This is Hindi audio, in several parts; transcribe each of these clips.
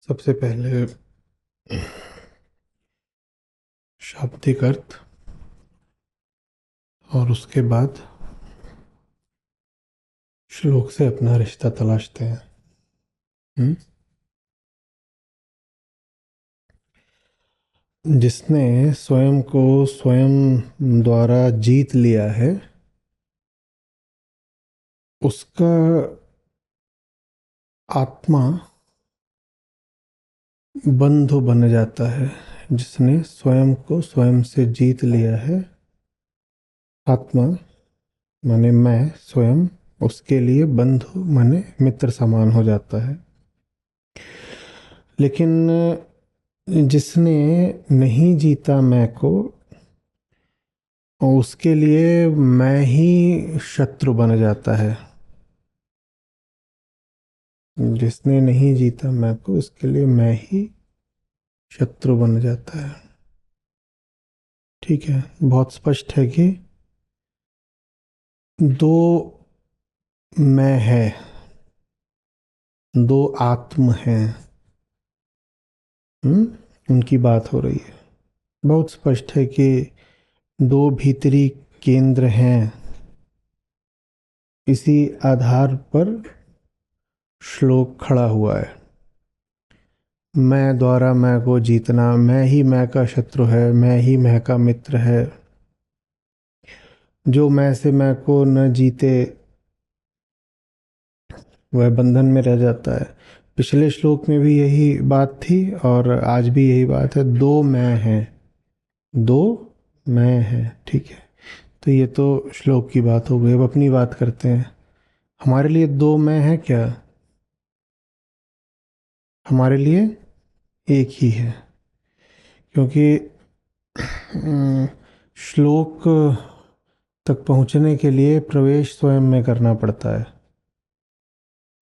सबसे पहले शाब्दिक अर्थ और उसके बाद श्लोक से अपना रिश्ता तलाशते हैं। जिसने स्वयं को स्वयं द्वारा जीत लिया है उसका आत्मा बंधु बन जाता है। जिसने स्वयं को स्वयं से जीत लिया है, आत्मा माने मैं स्वयं, उसके लिए बंधु माने मित्र समान हो जाता है। लेकिन जिसने नहीं जीता मैं को, और उसके लिए मैं ही शत्रु बन जाता है। जिसने नहीं जीता मैं को, उसके लिए मैं ही शत्रु बन जाता है। ठीक है, बहुत स्पष्ट है कि दो मैं है, दो आत्म हैं, उनकी बात हो रही है। बहुत स्पष्ट है कि दो भीतरी केंद्र हैं। इसी आधार पर श्लोक खड़ा हुआ है। मैं द्वारा मैं को जीतना, मैं ही मैं का शत्रु है, मैं ही मैं का मित्र है। जो मैं से मैं को न जीते वह बंधन में रह जाता है। पिछले श्लोक में भी यही बात थी और आज भी यही बात है। दो मैं हैं, दो मैं हैं। ठीक है, तो ये तो श्लोक की बात हो गई। अब अपनी बात करते हैं। हमारे लिए दो मैं हैं क्या? हमारे लिए एक ही है, क्योंकि श्लोक तक पहुंचने के लिए प्रवेश स्वयं में करना पड़ता है।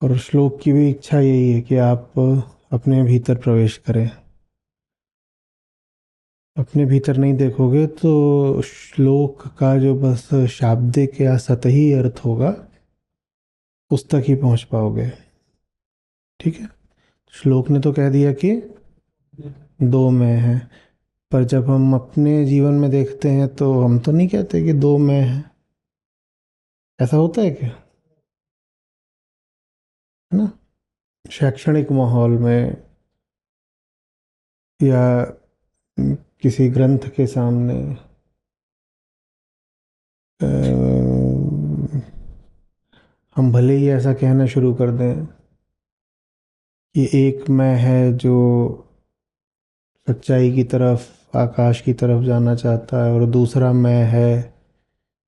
और श्लोक की भी इच्छा यही है कि आप अपने भीतर प्रवेश करें। अपने भीतर नहीं देखोगे तो श्लोक का जो बस शाब्दिक या सतही अर्थ होगा उस तक ही पहुंच पाओगे। ठीक है, श्लोक ने तो कह दिया कि दो मैं हैं, पर जब हम अपने जीवन में देखते हैं तो हम तो नहीं कहते कि दो मैं हैं। ऐसा होता है क्या? है ना? शैक्षणिक माहौल में या किसी ग्रंथ के सामने हम भले ही ऐसा कहना शुरू कर दें कि एक मैं है जो सच्चाई की तरफ, आकाश की तरफ जाना चाहता है, और दूसरा मैं है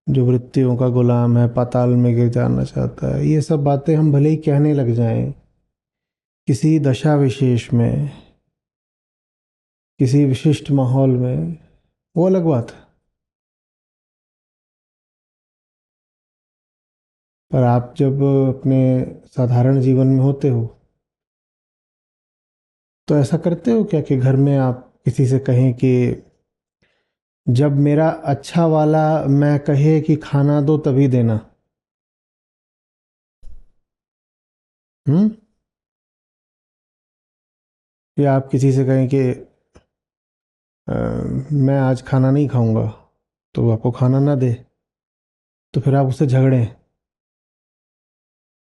जो वृत्तियों का गुलाम है, पाताल में गिर जाना चाहता है। ये सब बातें हम भले ही कहने लग जाएं किसी दशा विशेष में, किसी विशिष्ट माहौल में, वो अलग बात है। पर आप जब अपने साधारण जीवन में होते हो तो ऐसा करते हो क्या कि घर में आप किसी से कहें कि जब मेरा अच्छा वाला मैं कहे कि खाना दो तभी देना? हम्म? या आप किसी से कहें कि मैं आज खाना नहीं खाऊंगा, तो वो आपको खाना ना दे, तो फिर आप उससे झगड़ें,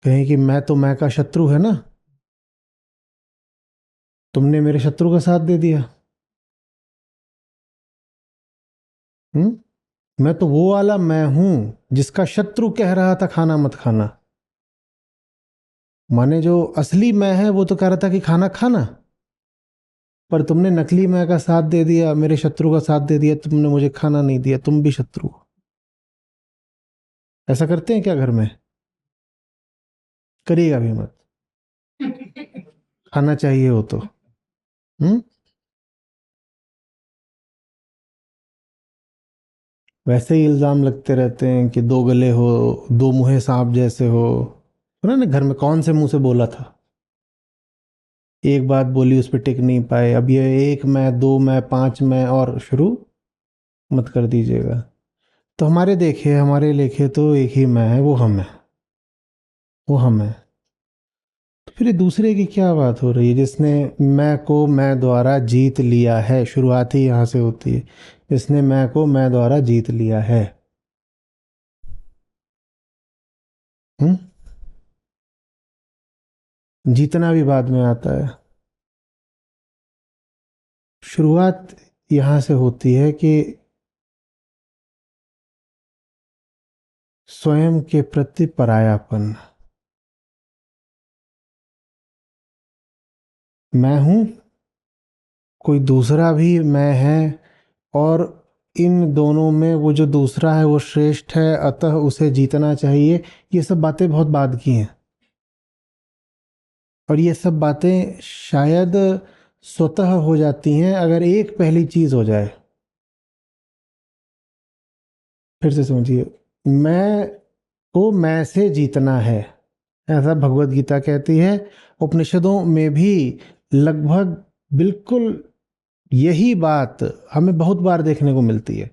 कहें कि मैं तो मैं का शत्रु है ना, तुमने मेरे शत्रु का साथ दे दिया। मैं तो वो वाला मैं हूं जिसका शत्रु कह रहा था खाना मत खाना। माने जो असली मैं है वो तो कह रहा था कि खाना खाना, पर तुमने नकली मैं का साथ दे दिया, मेरे शत्रु का साथ दे दिया, तुमने मुझे खाना नहीं दिया, तुम भी शत्रु हो। ऐसा करते हैं क्या घर में? करिएगा भी मत, खाना चाहिए हो तो। हम्म? वैसे ही इल्जाम लगते रहते हैं कि दो गले हो, दो मुंहे सांप जैसे हो। सुना ना, घर में कौन से मुंह से बोला था? एक बात बोली, उस पर टिक नहीं पाए, अब ये एक मैं, दो मैं, पांच मैं, और शुरू मत कर दीजिएगा। तो हमारे देखे हमारे लेखे तो एक ही मैं है, वो हम है, वो हम है। फिर ये दूसरे की क्या बात हो रही है? जिसने मैं को मैं द्वारा जीत लिया है, शुरुआत ही यहाँ से होती है, जिसने मैं को मैं द्वारा जीत लिया है। जीतना भी बाद में आता है। शुरुआत यहाँ से होती है कि स्वयं के प्रति परायापन। मैं हूं, कोई दूसरा भी मैं है, और इन दोनों में वो जो दूसरा है वो श्रेष्ठ है, अतः उसे जीतना चाहिए। ये सब बातें बहुत बाद की हैं, और ये सब बातें शायद स्वतः हो जाती हैं अगर एक पहली चीज हो जाए। फिर से समझिए, मैं को मैं से जीतना है, ऐसा भगवत गीता कहती है। उपनिषदों में भी लगभग बिल्कुल यही बात हमें बहुत बार देखने को मिलती है।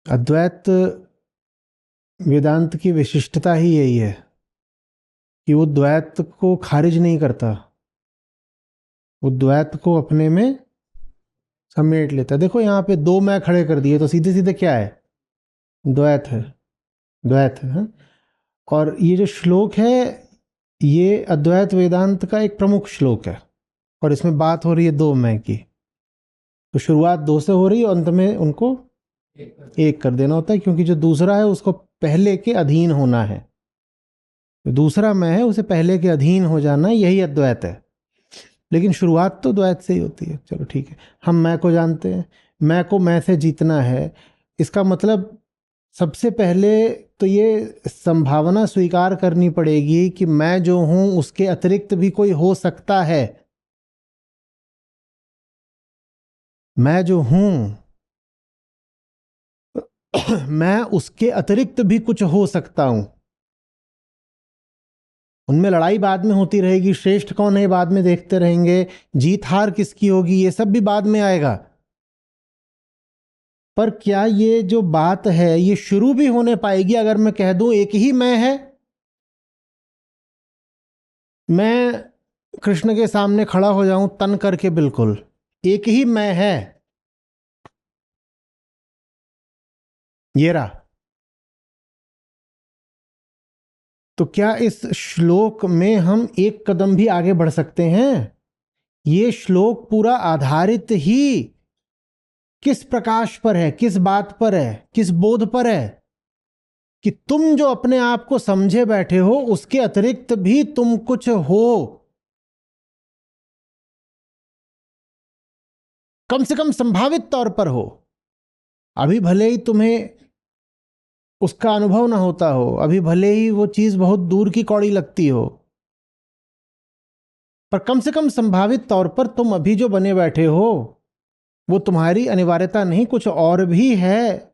अद्वैत वेदांत की विशिष्टता ही यही है कि वो द्वैत को खारिज नहीं करता, वो द्वैत को अपने में समेट लेता है। देखो यहाँ पे दो मैं खड़े कर दिए तो सीधे सीधे क्या है? द्वैत है, द्वैत है, हाँ? और ये जो श्लोक है ये अद्वैत वेदांत का एक प्रमुख श्लोक है, और इसमें बात हो रही है दो मैं की। तो शुरुआत दो से हो रही है और अंत में उनको एक कर देना होता है, क्योंकि जो दूसरा है उसको पहले के अधीन होना है। जो दूसरा मैं है उसे पहले के अधीन हो जाना, यही अद्वैत है। लेकिन शुरुआत तो द्वैत से ही होती है। चलो ठीक है, हम मैं को जानते हैं, मैं को मैं से जीतना है। इसका मतलब सबसे पहले तो ये संभावना स्वीकार करनी पड़ेगी कि मैं जो हूं उसके अतिरिक्त भी कोई हो सकता है। मैं जो हूं मैं उसके अतिरिक्त भी कुछ हो सकता हूं। उनमें लड़ाई बाद में होती रहेगी, श्रेष्ठ कौन है बाद में देखते रहेंगे, जीत हार किसकी होगी ये सब भी बाद में आएगा। पर क्या ये जो बात है ये शुरू भी होने पाएगी अगर मैं कह दूं एक ही मैं है? मैं कृष्ण के सामने खड़ा हो जाऊं तन करके, बिल्कुल एक ही मैं है, ये रहा। तो क्या इस श्लोक में हम एक कदम भी आगे बढ़ सकते हैं? ये श्लोक पूरा आधारित ही किस प्रकाश पर है, किस बात पर है, किस बोध पर है? कि तुम जो अपने आप को समझे बैठे हो उसके अतिरिक्त भी तुम कुछ हो, कम से कम संभावित तौर पर हो। अभी भले ही तुम्हें उसका अनुभव ना होता हो, अभी भले ही वो चीज बहुत दूर की कौड़ी लगती हो, पर कम से कम संभावित तौर पर तुम अभी जो बने बैठे हो वो तुम्हारी अनिवार्यता नहीं, कुछ और भी है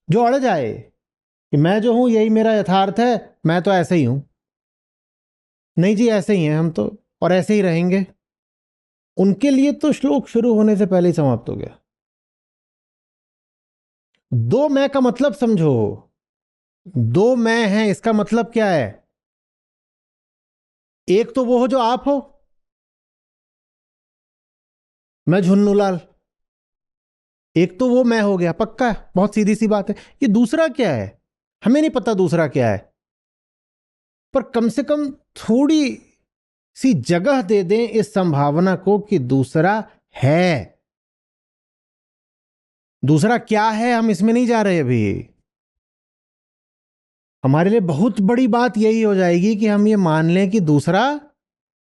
जो अड़ जाए कि मैं जो हूं यही मेरा यथार्थ है, मैं तो ऐसे ही हूं। नहीं जी, ऐसे ही हैं हम तो, और ऐसे ही रहेंगे। उनके लिए तो श्लोक शुरू होने से पहले ही समाप्त हो गया। दो मैं का मतलब समझो, दो मैं हैं इसका मतलब क्या है? एक तो वो हो जो आप हो, मैं झुन्नूलाल, एक तो वो मैं हो गया पक्का, बहुत सीधी सी बात है। ये दूसरा क्या है हमें नहीं पता दूसरा क्या है, पर कम से कम थोड़ी सी जगह दे दें इस संभावना को कि दूसरा है। दूसरा क्या है हम इसमें नहीं जा रहे अभी। हमारे लिए बहुत बड़ी बात यही हो जाएगी कि हम ये मान लें कि दूसरा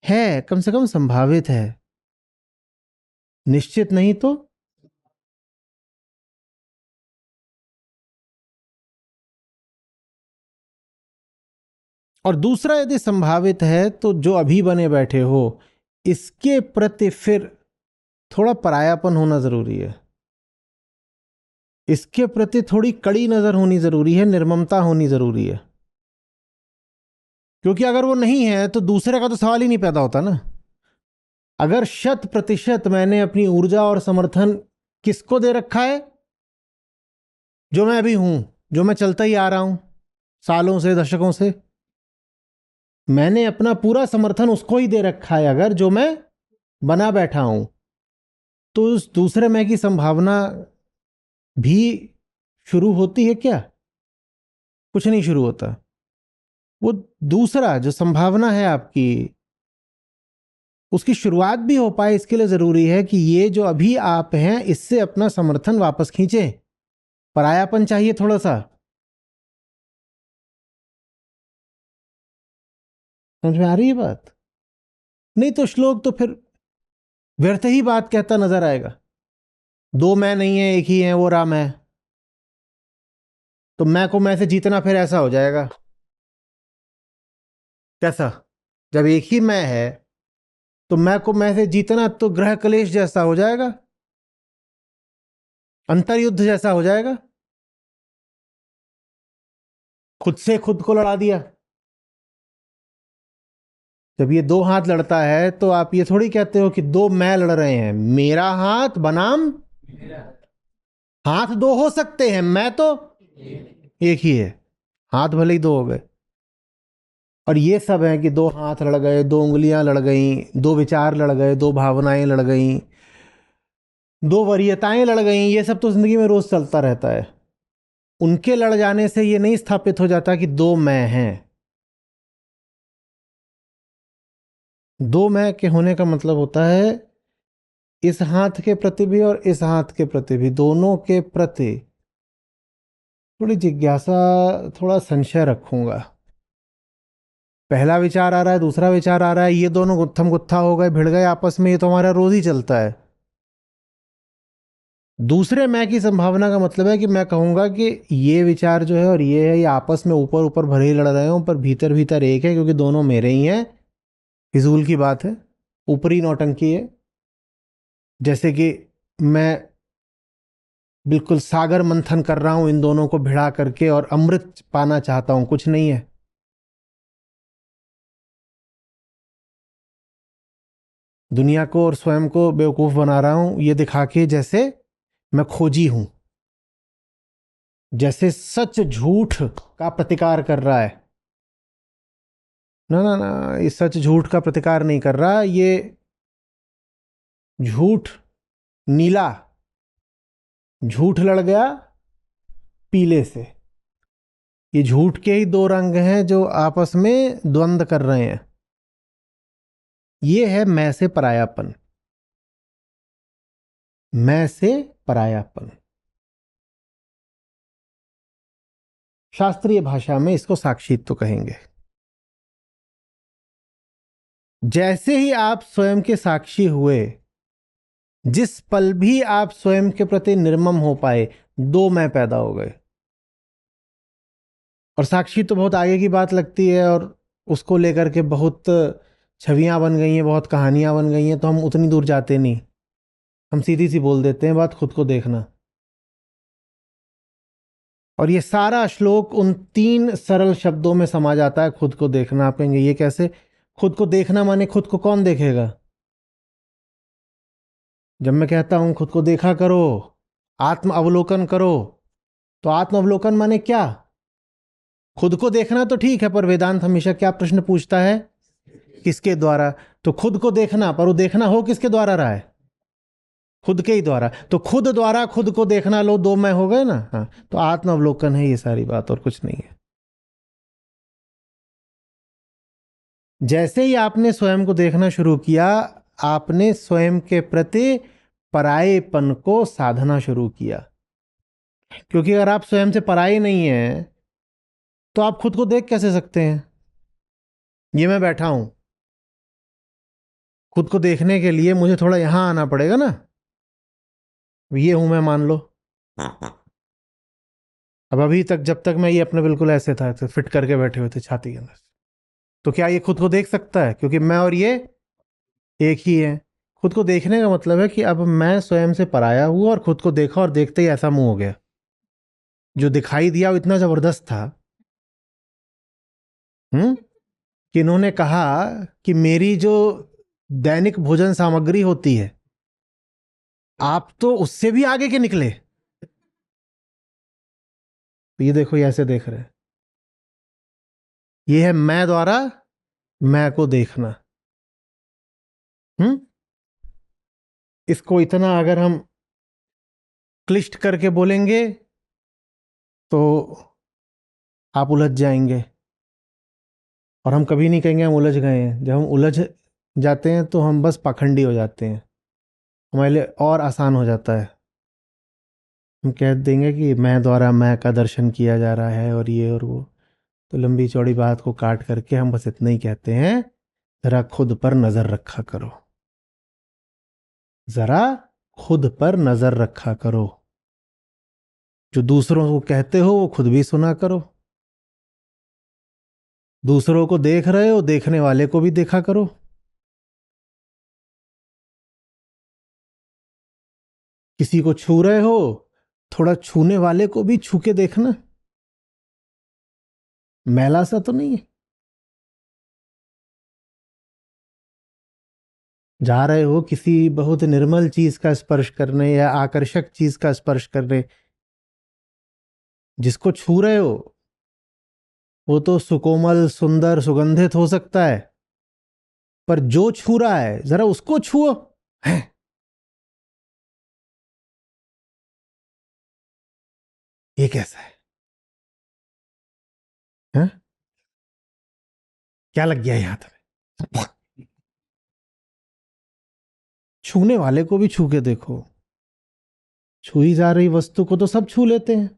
है, कम से कम संभावित है, निश्चित नहीं तो। और दूसरा यदि संभावित है तो जो अभी बने बैठे हो इसके प्रति फिर थोड़ा परायापन होना जरूरी है, इसके प्रति थोड़ी कड़ी नजर होनी जरूरी है, निर्ममता होनी जरूरी है। क्योंकि अगर वो नहीं है तो दूसरे का तो सवाल ही नहीं पैदा होता ना। अगर 100% मैंने अपनी ऊर्जा और समर्थन किसको दे रखा है? जो मैं अभी हूं, जो मैं चलता ही आ रहा हूं सालों से, दशकों से, मैंने अपना पूरा समर्थन उसको ही दे रखा है। अगर जो मैं बना बैठा हूं, तो उस दूसरे मैं की संभावना भी शुरू होती है क्या? कुछ नहीं शुरू होता। वो दूसरा जो संभावना है आपकी, उसकी शुरुआत भी हो पाए, इसके लिए जरूरी है कि ये जो अभी आप हैं, इससे अपना समर्थन वापस खींचे। परायापन चाहिए थोड़ा सा। समझ में आ रही है बात? नहीं तो श्लोक तो फिर व्यर्थ ही बात कहता नजर आएगा। दो मैं नहीं है, एक ही है, वो राम है। तो मैं को मैं से जीतना फिर ऐसा हो जाएगा। कैसा? जब एक ही मैं है तो मैं को मैं से जीतना तो ग्रह कलेश जैसा हो जाएगा, अंतर्युद्ध जैसा हो जाएगा। खुद से खुद को लड़ा दिया। जब ये दो हाथ लड़ता है तो आप ये थोड़ी कहते हो कि दो मैं लड़ रहे हैं, मेरा हाथ बनाम हाथ दो हो सकते हैं, मैं तो एक ही है। हाथ भले ही दो हो गए। और ये सब है कि दो हाथ लड़ गए, दो उंगलियां लड़ गई, दो विचार लड़ गए, दो भावनाएं लड़ गई, दो वरीयताएं लड़ गई। ये सब तो जिंदगी में रोज चलता रहता है। उनके लड़ जाने से ये नहीं स्थापित हो जाता कि दो मैं हैं। दो मैं के होने का मतलब होता है इस हाथ के प्रति भी और इस हाथ के प्रति भी, दोनों के प्रति थोड़ी जिज्ञासा, थोड़ा संशय रखूंगा। पहला विचार आ रहा है, दूसरा विचार आ रहा है, ये दोनों गुत्थम गुत्था हो गए, भिड़ गए आपस में, ये तो हमारा रोज ही चलता है। दूसरे मैं की संभावना का मतलब है कि मैं कहूंगा कि ये विचार जो है और ये है, ये आपस में ऊपर ऊपर भले ही लड़ रहे हो, पर भीतर भीतर एक है, क्योंकि दोनों मेरे ही हैं। फिजूल की बात है, ऊपरी नौटंकी है। जैसे कि मैं बिल्कुल सागर मंथन कर रहा हूं इन दोनों को भिड़ा करके और अमृत पाना चाहता हूं, कुछ नहीं है। दुनिया को और स्वयं को बेवकूफ बना रहा हूं ये दिखा के जैसे मैं खोजी हूं, जैसे सच झूठ का प्रतिकार कर रहा है। ना ना ना, ये सच झूठ का प्रतिकार नहीं कर रहा। ये झूठ नीला, झूठ लड़ गया पीले से। ये झूठ के ही दो रंग हैं जो आपस में द्वंद्व कर रहे हैं। ये है मैं से परायापन। मैं से परायापन, शास्त्रीय भाषा में इसको साक्षित्व कहेंगे। जैसे ही आप स्वयं के साक्षी हुए, जिस पल भी आप स्वयं के प्रति निर्मम हो पाए, दो मैं पैदा हो गए। और साक्षी तो बहुत आगे की बात लगती है और उसको लेकर के बहुत छवियां बन गई हैं, बहुत कहानियां बन गई हैं, तो हम उतनी दूर जाते नहीं। हम सीधी सी बोल देते हैं बात, खुद को देखना। और ये सारा श्लोक उन तीन सरल शब्दों में समा जाता है, खुद को देखना। आप कहेंगे ये कैसे? खुद को देखना माने खुद को कौन देखेगा? जब मैं कहता हूं खुद को देखा करो, आत्म अवलोकन करो, तो आत्म अवलोकन माने क्या? खुद को देखना तो ठीक है, पर वेदांत हमेशा क्या प्रश्न पूछता है? किसके द्वारा? तो खुद को देखना, पर वो देखना हो किसके द्वारा रहा है? खुद के ही द्वारा। तो खुद द्वारा खुद को देखना, लो दो मैं हो गए ना। हाँ, तो आत्म अवलोकन है ये सारी बात, और कुछ नहीं है। जैसे ही आपने स्वयं को देखना शुरू किया, आपने स्वयं के प्रति परायेपन को साधना शुरू किया। क्योंकि अगर आप स्वयं से पराये नहीं हैं तो आप खुद को देख कैसे सकते हैं? ये मैं बैठा हूं, खुद को देखने के लिए मुझे थोड़ा यहां आना पड़ेगा ना। ये हूं मैं, मान लो। अब अभी तक जब तक मैं ये अपने बिल्कुल ऐसे था, तो फिट करके बैठे हुए थे छाती के अंदर, तो क्या ये खुद को देख सकता है? क्योंकि मैं और ये एक ही है। खुद को देखने का मतलब है कि अब मैं स्वयं से पराया हुआ और खुद को देखा, और देखते ही ऐसा मुंह हो गया। जो दिखाई दिया वो इतना जबरदस्त था, कि इन्होंने कहा कि मेरी जो दैनिक भोजन सामग्री होती है, आप तो उससे भी आगे के निकले। तो ये देखो, ये ऐसे देख रहे हैं, ये है मैं द्वारा मैं को देखना। हम्म। इसको इतना अगर हम क्लिष्ट करके बोलेंगे तो आप उलझ जाएंगे, और हम कभी नहीं कहेंगे हम उलझ गए हैं। जब हम उलझ जाते हैं तो हम बस पाखंडी हो जाते हैं, हमारे लिए और आसान हो जाता है। हम कह देंगे कि मैं द्वारा मैं का दर्शन किया जा रहा है और ये और वो। तो लंबी चौड़ी बात को काट करके हम बस इतना ही कहते हैं, जरा खुद पर नजर रखा करो, जरा खुद पर नजर रखा करो। जो दूसरों को कहते हो वो खुद भी सुना करो। दूसरों को देख रहे हो, देखने वाले को भी देखा करो। किसी को छू रहे हो, थोड़ा छूने वाले को भी छू के देखना, मैला सा तो नहीं है। जा रहे हो किसी बहुत निर्मल चीज का स्पर्श करने या आकर्षक चीज का स्पर्श करने, जिसको छू रहे हो वो तो सुकोमल सुंदर सुगंधित हो सकता है, पर जो छू रहा है जरा उसको छुओ। हैं? ये कैसा है? हैं? क्या लग गया ये हाथ में? छूने वाले को भी छू के देखो। छुई जा रही वस्तु को तो सब छू लेते हैं,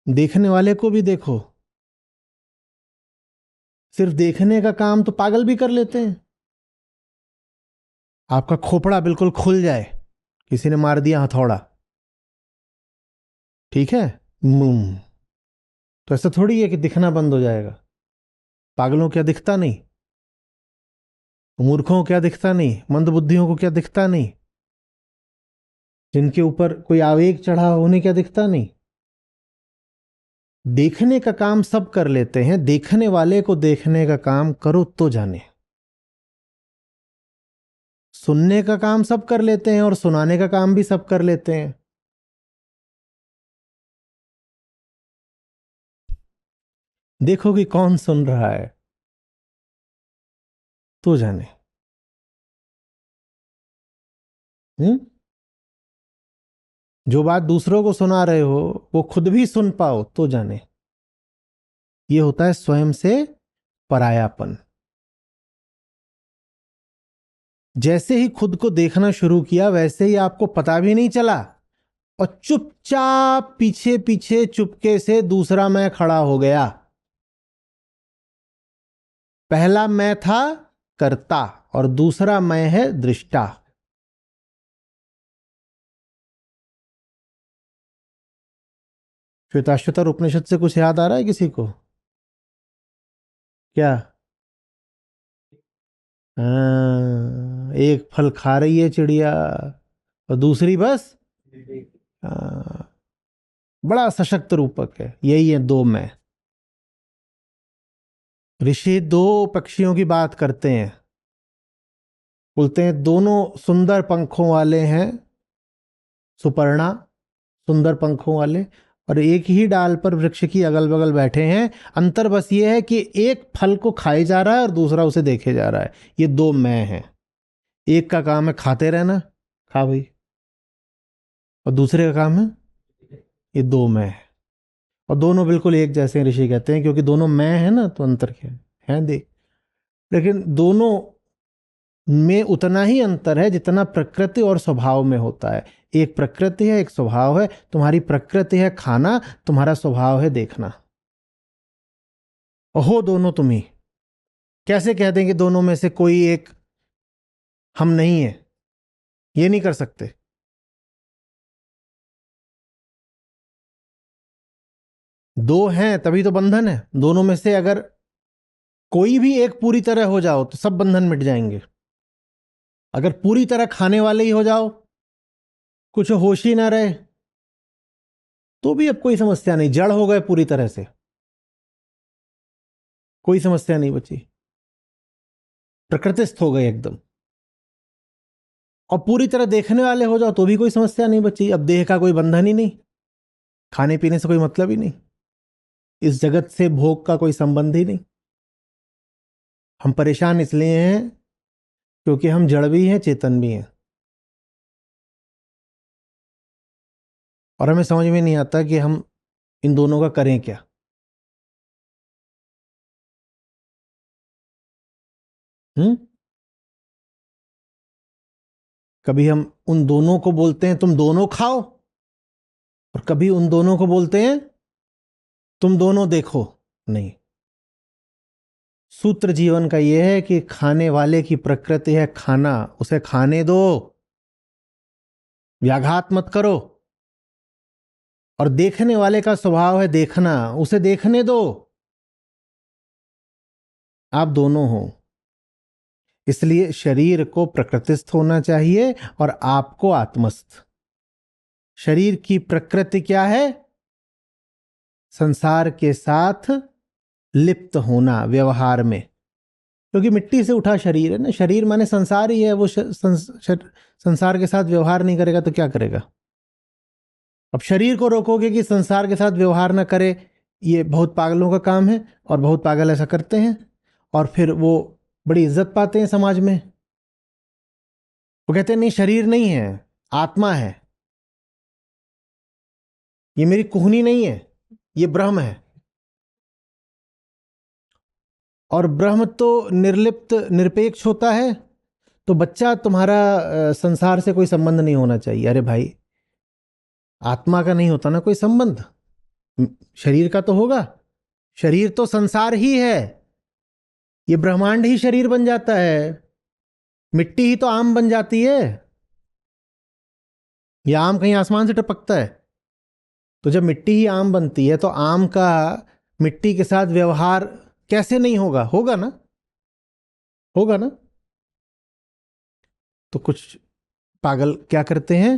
देखने वाले को भी देखो। सिर्फ देखने का काम तो पागल भी कर लेते हैं। आपका खोपड़ा बिल्कुल खुल जाए, किसी ने मार दिया हथौड़ा, ठीक है, तो ऐसा थोड़ी है कि दिखना बंद हो जाएगा। पागलों को क्या दिखता नहीं? मूर्खों को क्या दिखता नहीं? मंदबुद्धियों को क्या दिखता नहीं? जिनके ऊपर कोई आवेग चढ़ा हो उन्हें क्या दिखता नहीं? देखने का काम सब कर लेते हैं, देखने वाले को देखने का काम करो तो जाने। सुनने का काम सब कर लेते हैं और सुनाने का काम भी सब कर लेते हैं। देखो कि कौन सुन रहा है तो जाने। हम्म। जो बात दूसरों को सुना रहे हो वो खुद भी सुन पाओ तो जाने। ये होता है स्वयं से परायापन। जैसे ही खुद को देखना शुरू किया वैसे ही आपको पता भी नहीं चला, और चुपचाप पीछे पीछे चुपके से दूसरा मैं खड़ा हो गया। पहला मैं था कर्ता और दूसरा मैं है दृष्टा। श्वेताश्वतर उपनिषद से कुछ याद आ रहा है किसी को? क्या? हाँ, एक फल खा रही है चिड़िया और दूसरी बस। हाँ, बड़ा सशक्त रूपक है, यही है दो मैं। ऋषि दो पक्षियों की बात करते हैं, बोलते हैं दोनों सुंदर पंखों वाले हैं, सुपर्णा, सुंदर पंखों वाले, और एक ही डाल पर वृक्ष की अगल बगल बैठे हैं। अंतर बस ये है कि एक फल को खाए जा रहा है और दूसरा उसे देखे जा रहा है। ये दो मैं हैं। एक का काम है खाते रहना, खा भाई, और दूसरे का काम है, ये दो मैं है। और दोनों बिल्कुल एक जैसे हैं, ऋषि कहते हैं, क्योंकि दोनों मैं है ना, तो अंतर क्या है देख। लेकिन दोनों में उतना ही अंतर है जितना प्रकृति और स्वभाव में होता है। एक प्रकृति है, एक स्वभाव है। तुम्हारी प्रकृति है खाना, तुम्हारा स्वभाव है देखना। और हो दोनों तुम ही। कैसे कह देंगे दोनों में से कोई एक हम नहीं है? ये नहीं कर सकते। दो हैं तभी तो बंधन है। दोनों में से अगर कोई भी एक पूरी तरह हो जाओ तो सब बंधन मिट जाएंगे। अगर पूरी तरह खाने वाले ही हो जाओ, कुछ होश ही ना रहे, तो भी अब कोई समस्या नहीं। जड़ हो गए पूरी तरह से, कोई समस्या नहीं बची, प्रकृतिस्थ हो गए एकदम। और पूरी तरह देखने वाले हो जाओ तो भी कोई समस्या नहीं बची, अब देह का कोई बंधन ही नहीं। खाने पीने से कोई मतलब ही नहीं, इस जगत से भोग का कोई संबंध ही नहीं। हम परेशान इसलिए हैं क्योंकि हम जड़ भी हैं, चेतन भी हैं, और हमें समझ में नहीं आता कि हम इन दोनों का करें क्या। हम्म। कभी हम उन दोनों को बोलते हैं तुम दोनों खाओ, और कभी उन दोनों को बोलते हैं तुम दोनों देखो। नहीं, सूत्र जीवन का यह है कि खाने वाले की प्रकृति है खाना, उसे खाने दो, व्याघात मत करो। और देखने वाले का स्वभाव है देखना, उसे देखने दो। आप दोनों हो, इसलिए शरीर को प्रकृतिस्थ होना चाहिए और आपको आत्मस्थ। शरीर की प्रकृति क्या है? संसार के साथ लिप्त होना व्यवहार में, क्योंकि मिट्टी से उठा शरीर है ना। शरीर माने संसार ही है, वो संसार के साथ व्यवहार नहीं करेगा तो क्या करेगा? अब शरीर को रोकोगे कि संसार के साथ व्यवहार ना करे, ये बहुत पागलों का काम है, और बहुत पागल ऐसा करते हैं, और फिर वो बड़ी इज्जत पाते हैं समाज में। वो कहते हैं नहीं, शरीर नहीं है, आत्मा है, ये मेरी कुहनी नहीं है, ये ब्रह्म है। और ब्रह्म तो निर्लिप्त निरपेक्ष होता है, तो बच्चा तुम्हारा संसार से कोई संबंध नहीं होना चाहिए। अरे भाई, आत्मा का नहीं होता ना कोई संबंध, शरीर का तो होगा। शरीर तो संसार ही है, ये ब्रह्मांड ही शरीर बन जाता है। मिट्टी ही तो आम बन जाती है, ये आम कहीं आसमान से टपकता है? तो जब मिट्टी ही आम बनती है तो आम का मिट्टी के साथ व्यवहार कैसे नहीं होगा? होगा ना, होगा ना। तो कुछ पागल क्या करते हैं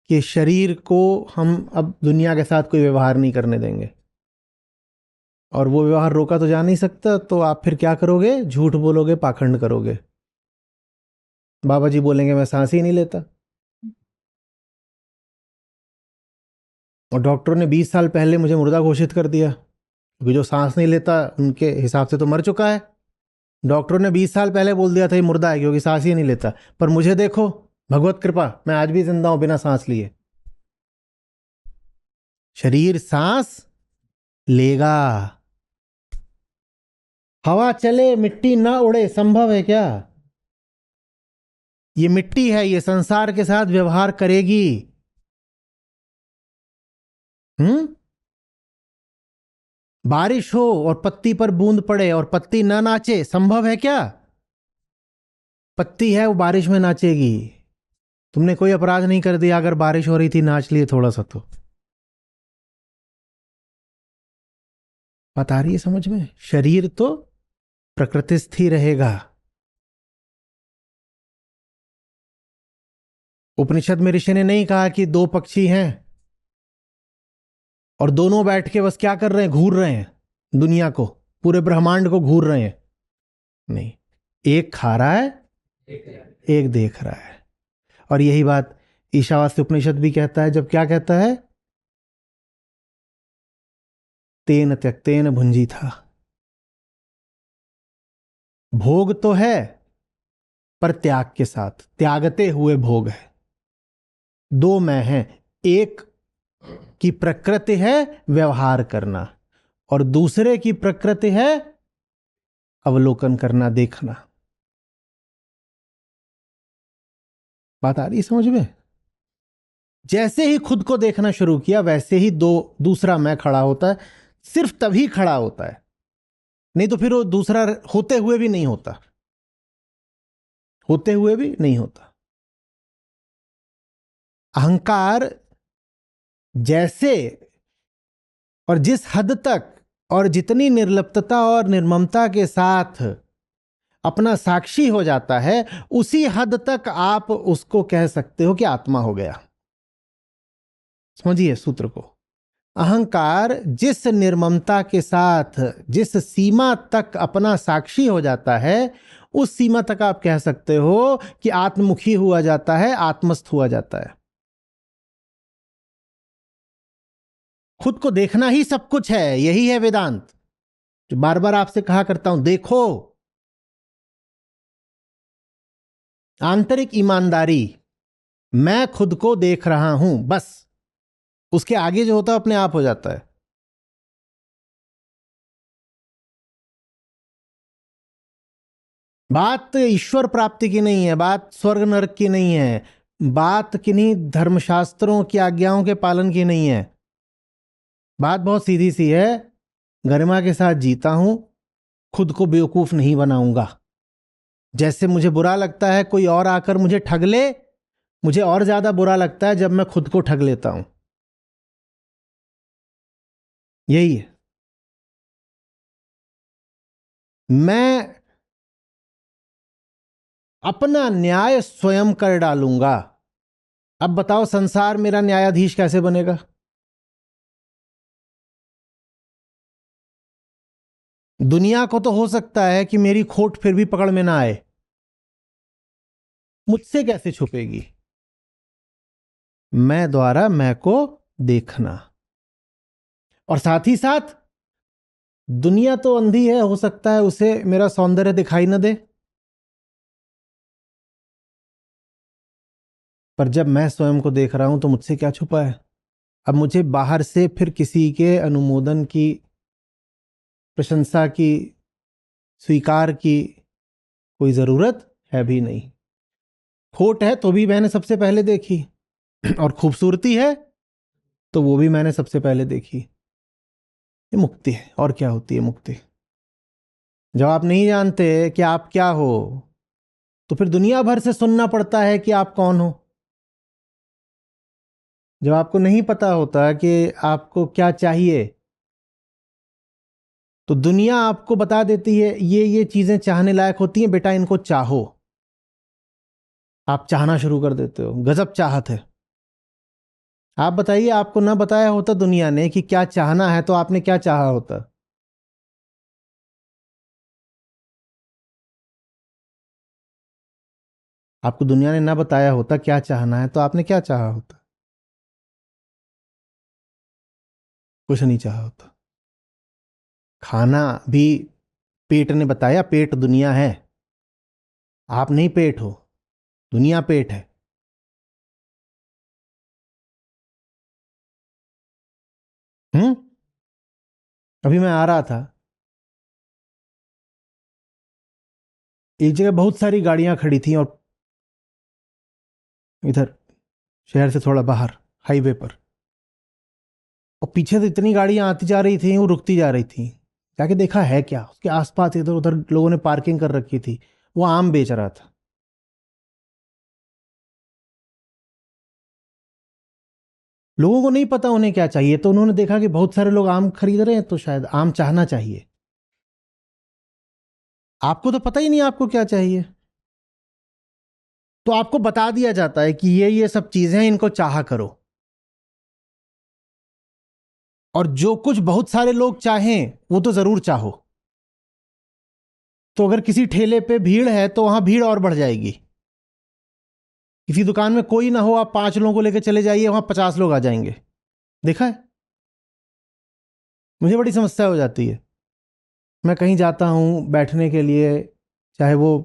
कि शरीर को हम अब दुनिया के साथ कोई व्यवहार नहीं करने देंगे, और वो व्यवहार रोका तो जा नहीं सकता, तो आप फिर क्या करोगे? झूठ बोलोगे, पाखंड करोगे। बाबा जी बोलेंगे मैं सांस ही नहीं लेता, और डॉक्टरों ने 20 साल पहले मुझे मुर्दा घोषित कर दिया, क्योंकि जो सांस नहीं लेता उनके हिसाब से तो मर चुका है। डॉक्टरों ने 20 साल पहले बोल दिया था ये मुर्दा है क्योंकि सांस ही नहीं लेता, पर मुझे देखो, भगवत कृपा, मैं आज भी जिंदा हूं बिना सांस लिए। शरीर सांस लेगा, हवा चले मिट्टी ना उड़े, संभव है क्या? ये मिट्टी है, ये संसार के साथ व्यवहार करेगी। हम्म। बारिश हो और पत्ती पर बूंद पड़े और पत्ती ना नाचे, संभव है क्या? पत्ती है, वो बारिश में नाचेगी। तुमने कोई अपराध नहीं कर दिया, अगर बारिश हो रही थी नाच लिए थोड़ा सा तो। बात आ रही है समझ में? शरीर तो प्रकृतिस्थ ही रहेगा। उपनिषद में ऋषि ने नहीं कहा कि दो पक्षी हैं और दोनों बैठ के बस क्या कर रहे हैं? घूर रहे हैं दुनिया को, पूरे ब्रह्मांड को घूर रहे हैं। नहीं, एक खा रहा है, एक देख रहा है। और यही बात ईशावास्य उपनिषद भी कहता है, जब क्या कहता है? तेन त्यक्तेन भुंजी था। भोग तो है पर त्याग के साथ, त्यागते हुए भोग है। दो मैं हैं, एक की प्रकृति है व्यवहार करना, और दूसरे की प्रकृति है अवलोकन करना, देखना। बात आ रही है समझ में? जैसे ही खुद को देखना शुरू किया, वैसे ही दूसरा मैं खड़ा होता है। सिर्फ तभी खड़ा होता है, नहीं तो फिर वो दूसरा होते हुए भी नहीं होता, होते हुए भी नहीं होता। अहंकार जैसे और जिस हद तक और जितनी निर्लिप्तता और निर्ममता के साथ अपना साक्षी हो जाता है, उसी हद तक आप उसको कह सकते हो कि आत्मा हो गया। समझिए सूत्र को। अहंकार जिस निर्ममता के साथ, जिस सीमा तक अपना साक्षी हो जाता है, उस सीमा तक आप कह सकते हो कि आत्ममुखी हुआ जाता है, आत्मस्थ हुआ जाता है। खुद को देखना ही सब कुछ है। यही है वेदांत, जो बार बार आपसे कहा करता हूं, देखो। आंतरिक ईमानदारी, मैं खुद को देख रहा हूं, बस। उसके आगे जो होता है अपने आप हो जाता है। बात ईश्वर प्राप्ति की नहीं है, बात स्वर्ग नरक की नहीं है, बात किन्हीं धर्मशास्त्रों की आज्ञाओं के पालन की नहीं है। बात बहुत सीधी सी है, गरिमा के साथ जीता हूं, खुद को बेवकूफ नहीं बनाऊंगा। जैसे मुझे बुरा लगता है कोई और आकर मुझे ठग ले, मुझे और ज्यादा बुरा लगता है जब मैं खुद को ठग लेता हूं। यही है। मैं अपना न्याय स्वयं कर डालूंगा। अब बताओ, संसार मेरा न्यायाधीश कैसे बनेगा? दुनिया को तो हो सकता है कि मेरी खोट फिर भी पकड़ में ना आए, मुझसे कैसे छुपेगी? मैं द्वारा मैं को देखना। और साथ ही साथ दुनिया तो अंधी है, हो सकता है उसे मेरा सौंदर्य दिखाई न दे, पर जब मैं स्वयं को देख रहा हूं तो मुझसे क्या छुपा है? अब मुझे बाहर से फिर किसी के अनुमोदन की, प्रशंसा की, स्वीकार की कोई जरूरत है भी नहीं। खोट है तो भी मैंने सबसे पहले देखी, और खूबसूरती है तो वो भी मैंने सबसे पहले देखी। ये मुक्ति है। और क्या होती है मुक्ति? जब आप नहीं जानते कि आप क्या हो, तो फिर दुनिया भर से सुनना पड़ता है कि आप कौन हो। जब आपको नहीं पता होता कि आपको क्या चाहिए, तो दुनिया आपको बता देती है ये चीजें चाहने लायक होती हैं, बेटा इनको चाहो। आप चाहना शुरू कर देते हो। गजब चाहत है। आप बताइए, आपको ना बताया होता दुनिया ने कि क्या चाहना है, तो आपने क्या चाहा होता? आपको दुनिया ने ना बताया होता क्या चाहना है, तो आपने क्या चाहा होता? कुछ नहीं चाहा होता। खाना भी पेट ने बताया, पेट दुनिया है। आप नहीं पेट हो, दुनिया पेट है। हम्म। अभी मैं आ रहा था, एक जगह बहुत सारी गाड़ियां खड़ी थी, और इधर शहर से थोड़ा बाहर हाईवे पर, और पीछे से इतनी गाड़ियां आती जा रही थी, वो रुकती जा रही थी। जाके देखा है क्या, उसके आसपास इधर उधर लोगों ने पार्किंग कर रखी थी। वो आम बेच रहा था। लोगों को नहीं पता उन्हें क्या चाहिए, तो उन्होंने देखा कि बहुत सारे लोग आम खरीद रहे हैं, तो शायद आम चाहना चाहिए। आपको तो पता ही नहीं आपको क्या चाहिए, तो आपको बता दिया जाता है कि ये सब चीजें हैं, इनको चाहा करो। और जो कुछ बहुत सारे लोग चाहें वो तो जरूर चाहो। तो अगर किसी ठेले पे भीड़ है तो वहां भीड़ और बढ़ जाएगी। किसी दुकान में कोई ना हो, आप 5 लोगों को लेकर चले जाइए, वहां 50 लोग आ जाएंगे। देखा है? मुझे बड़ी समस्या हो जाती है। मैं कहीं जाता हूं बैठने के लिए, चाहे वो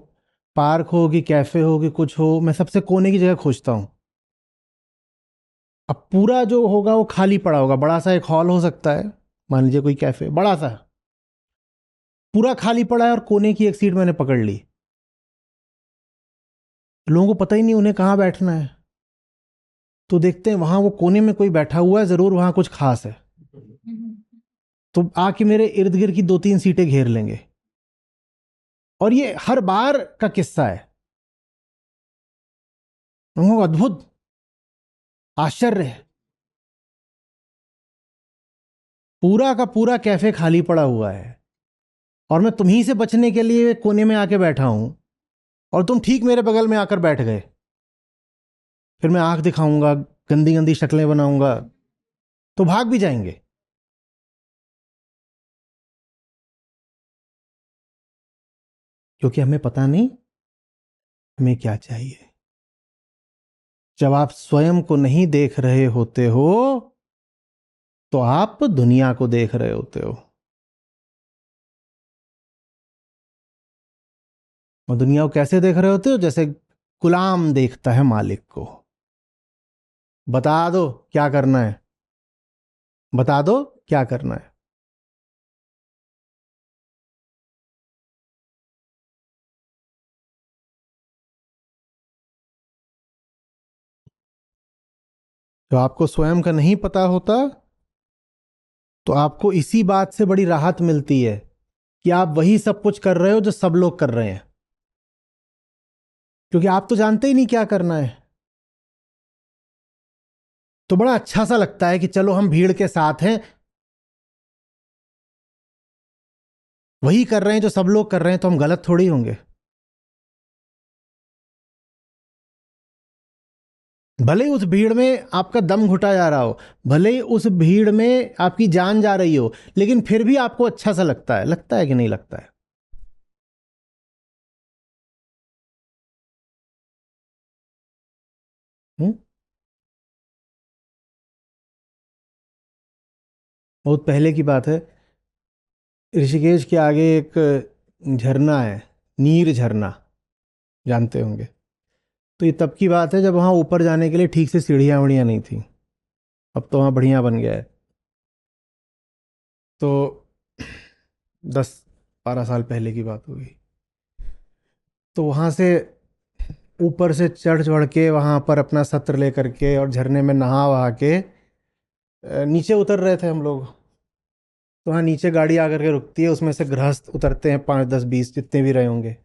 पार्क हो कि कैफे हो कि कुछ हो, मैं सबसे कोने की जगह खोजता हूं। अब पूरा जो होगा वो खाली पड़ा होगा। बड़ा सा एक हॉल हो सकता है, मान लीजिए कोई कैफे बड़ा सा, पूरा खाली पड़ा है, और कोने की एक सीट मैंने पकड़ ली। लोगों को पता ही नहीं उन्हें कहाँ बैठना है, तो देखते हैं वहां वो कोने में कोई बैठा हुआ है, जरूर वहां कुछ खास है, तो आके मेरे इर्द गिर्द की 2-3 सीटें घेर लेंगे। और ये हर बार का किस्सा है। लोगों को अद्भुत आश्चर्य है, पूरा का पूरा कैफे खाली पड़ा हुआ है, और मैं तुम्ही से बचने के लिए कोने में आके बैठा हूं, और तुम ठीक मेरे बगल में आकर बैठ गए। फिर मैं आंख दिखाऊंगा, गंदी गंदी शक्लें बनाऊंगा, तो भाग भी जाएंगे। क्योंकि हमें पता नहीं हमें क्या चाहिए। जब आप स्वयं को नहीं देख रहे होते हो, तो आप दुनिया को देख रहे होते हो, और दुनिया को कैसे देख रहे होते हो? जैसे गुलाम देखता है मालिक को। बता दो क्या करना है, बता दो क्या करना है। जो आपको स्वयं का नहीं पता होता, तो आपको इसी बात से बड़ी राहत मिलती है कि आप वही सब कुछ कर रहे हो जो सब लोग कर रहे हैं, क्योंकि आप तो जानते ही नहीं क्या करना है। तो बड़ा अच्छा सा लगता है कि चलो हम भीड़ के साथ हैं, वही कर रहे हैं जो सब लोग कर रहे हैं, तो हम गलत थोड़ी होंगे। भले ही उस भीड़ में आपका दम घुटा जा रहा हो, भले ही उस भीड़ में आपकी जान जा रही हो, लेकिन फिर भी आपको अच्छा सा लगता है। लगता है कि नहीं लगता है? हुँ? बहुत पहले की बात है, ऋषिकेश के आगे एक झरना है, नीर झरना, जानते होंगे। तो ये तब की बात है जब वहाँ ऊपर जाने के लिए ठीक से सीढ़ियाँ वीढ़ियाँ नहीं थी। अब तो वहाँ बढ़िया बन गया है। तो 10-12 साल पहले की बात होगी। तो वहाँ से ऊपर से चढ़ चढ़ के वहाँ पर अपना सत्र लेकर के और झरने में नहा वहा के नीचे उतर रहे थे हम लोग। तो वहाँ नीचे गाड़ी आकर के रुकती है, उसमें से गृहस्थ उतरते हैं, 5, 10, 20 जितने भी रहे होंगे।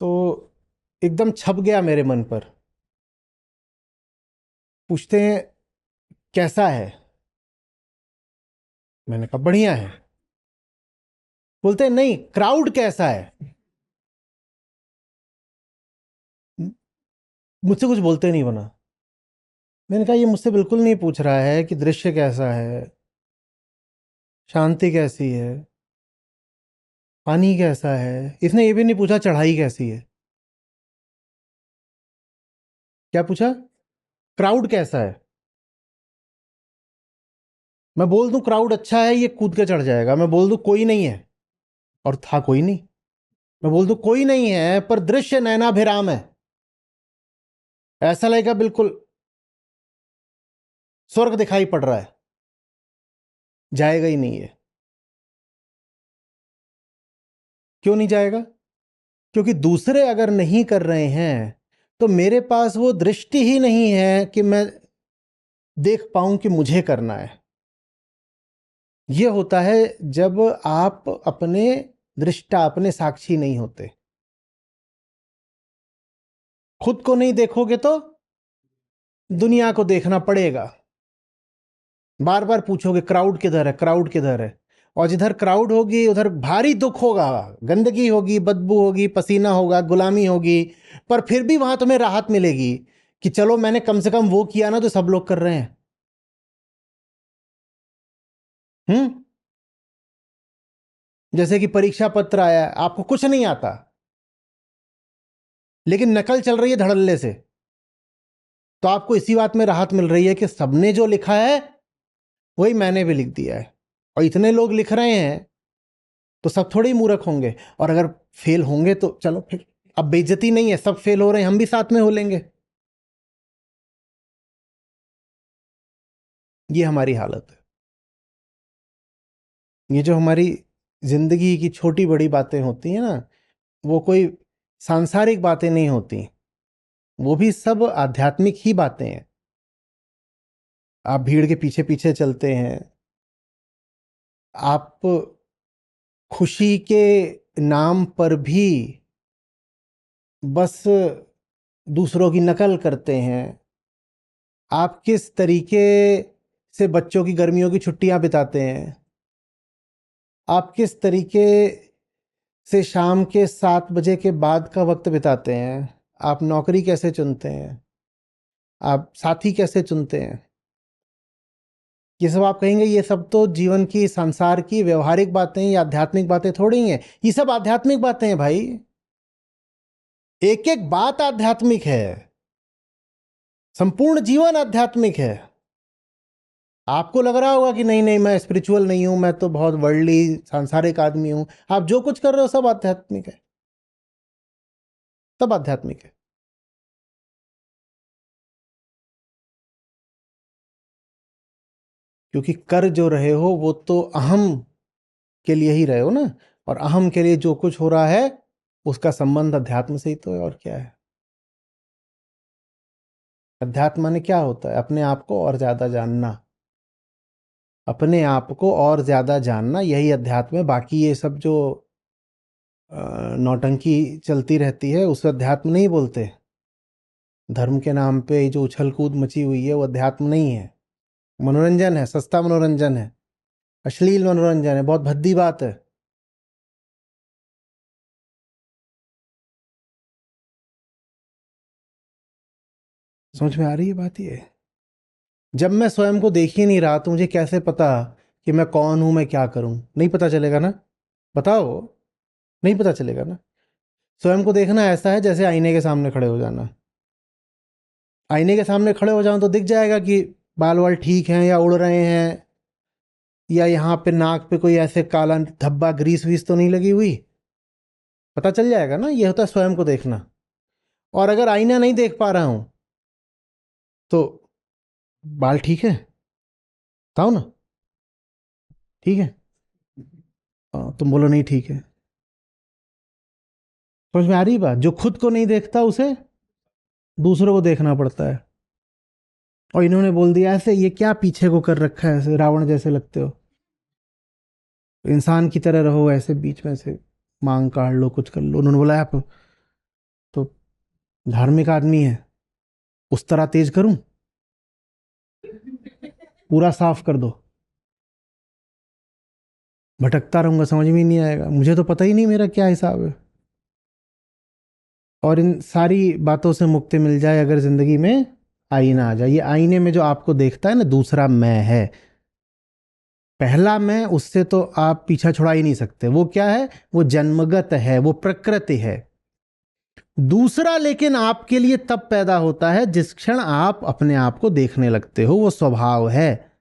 तो एकदम छप गया मेरे मन पर। पूछते हैं कैसा है? मैंने कहा बढ़िया है। बोलते हैं नहीं, क्राउड कैसा है? मुझसे कुछ बोलते नहीं बना। मैंने कहा ये मुझसे बिल्कुल नहीं पूछ रहा है कि दृश्य कैसा है, शांति कैसी है, पानी कैसा है। इसने ये भी नहीं पूछा चढ़ाई कैसी है। क्या पूछा? क्राउड कैसा है। मैं बोल दूं क्राउड अच्छा है, ये कूद के चढ़ जाएगा। मैं बोल दूं कोई नहीं है, और था कोई नहीं। मैं बोल दूं कोई नहीं है पर दृश्य नयनाभिराम है, ऐसा लगेगा बिल्कुल स्वर्ग दिखाई पड़ रहा है। जाएगा ही नहीं है। क्यों नहीं जाएगा? क्योंकि दूसरे अगर नहीं कर रहे हैं तो मेरे पास वो दृष्टि ही नहीं है कि मैं देख पाऊं कि मुझे करना है। ये होता है जब आप अपने दृष्टा, अपने साक्षी नहीं होते। खुद को नहीं देखोगे तो दुनिया को देखना पड़ेगा। बार बार पूछोगे क्राउड किधर है, क्राउड किधर है। और जिधर क्राउड होगी उधर भारी दुख होगा, गंदगी होगी, बदबू होगी, पसीना होगा, गुलामी होगी। पर फिर भी वहां तुम्हें राहत मिलेगी कि चलो मैंने कम से कम वो किया ना जो सब लोग कर रहे हैं। हम्म। जैसे कि परीक्षा पत्र आया, आपको कुछ नहीं आता, लेकिन नकल चल रही है धड़ल्ले से, तो आपको इसी बात में राहत मिल रही है कि सबने जो लिखा है वही मैंने भी लिख दिया है। और इतने लोग लिख रहे हैं तो सब थोड़े ही मूर्ख होंगे। और अगर फेल होंगे तो चलो फिर, अब बेइज्जती नहीं है, सब फेल हो रहे हैं, हम भी साथ में हो लेंगे। ये हमारी हालत है। ये जो हमारी जिंदगी की छोटी बड़ी बातें होती हैं ना, वो कोई सांसारिक बातें नहीं होती, वो भी सब आध्यात्मिक ही बातें हैं। आप भीड़ के पीछे पीछे चलते हैं, आप खुशी के नाम पर भी बस दूसरों की नकल करते हैं। आप किस तरीके से बच्चों की गर्मियों की छुट्टियां बिताते हैं, आप किस तरीके से शाम के 7 बजे के बाद का वक्त बिताते हैं, आप नौकरी कैसे चुनते हैं, आप साथी कैसे चुनते हैं, ये सब आप कहेंगे ये सब तो जीवन की, संसार की व्यवहारिक बातें या आध्यात्मिक बातें थोड़ी हैं। ये सब आध्यात्मिक बातें हैं भाई, एक एक बात आध्यात्मिक है, संपूर्ण जीवन आध्यात्मिक है। आपको लग रहा होगा कि नहीं नहीं मैं स्पिरिचुअल नहीं हूं, मैं तो बहुत वर्ल्डली सांसारिक आदमी हूं। आप जो कुछ कर रहे हो सब आध्यात्मिक है, सब आध्यात्मिक है। क्योंकि कर जो रहे हो वो तो अहम के लिए ही रहे हो ना, और अहम के लिए जो कुछ हो रहा है उसका संबंध अध्यात्म से ही तो है, और क्या है। अध्यात्म माने क्या होता है? अपने आप को और ज्यादा जानना, अपने आप को और ज्यादा जानना, यही अध्यात्म है। बाकी ये सब जो नौटंकी चलती रहती है उसे अध्यात्म नहीं बोलते। धर्म के नाम पे जो उछल कूद मची हुई है वो अध्यात्म नहीं है, मनोरंजन है, सस्ता मनोरंजन है, अश्लील मनोरंजन है, बहुत भद्दी बात है। समझ में आ रही है बात? ये जब मैं स्वयं को देख ही नहीं रहा तो मुझे कैसे पता कि मैं कौन हूं, मैं क्या करूं? नहीं पता चलेगा ना, बताओ, नहीं पता चलेगा ना। स्वयं को देखना ऐसा है जैसे आईने के सामने खड़े हो जाना। आईने के सामने खड़े हो जाऊं तो दिख जाएगा कि बाल वाल ठीक हैं या उड़ रहे हैं, या यहाँ पे नाक पे कोई ऐसे काला धब्बा ग्रीस वीस तो नहीं लगी हुई, पता चल जाएगा ना। ये होता है स्वयं को देखना। और अगर आईना नहीं देख पा रहा हूं तो बाल ठीक है, बताओ ना, ठीक है? तुम बोलो नहीं ठीक है। समझ में आ रही बात? जो खुद को नहीं देखता उसे दूसरों को देखना पड़ता है। और इन्होंने बोल दिया ऐसे, ये क्या पीछे को कर रखा है, ऐसे रावण जैसे लगते हो, इंसान की तरह रहो, ऐसे बीच में से मांग काट लो, कुछ कर लो। उन्होंने बोला आप तो धार्मिक आदमी है, उस तरह तेज करूं, पूरा साफ कर दो, भटकता रहूंगा, समझ में ही नहीं आएगा, मुझे तो पता ही नहीं मेरा क्या हिसाब है। और इन सारी बातों से मुक्ति मिल जाए अगर जिंदगी में आईना आ जाए। ये आईने में जो आपको देखता है ना, दूसरा मैं है। पहला मैं, उससे तो आप पीछा छुड़ा ही नहीं सकते। वो क्या है? वो जन्मगत है, वो प्रकृति है। दूसरा लेकिन आपके लिए तब पैदा होता है जिस क्षण आप अपने आप को देखने लगते हो। वो स्वभाव है,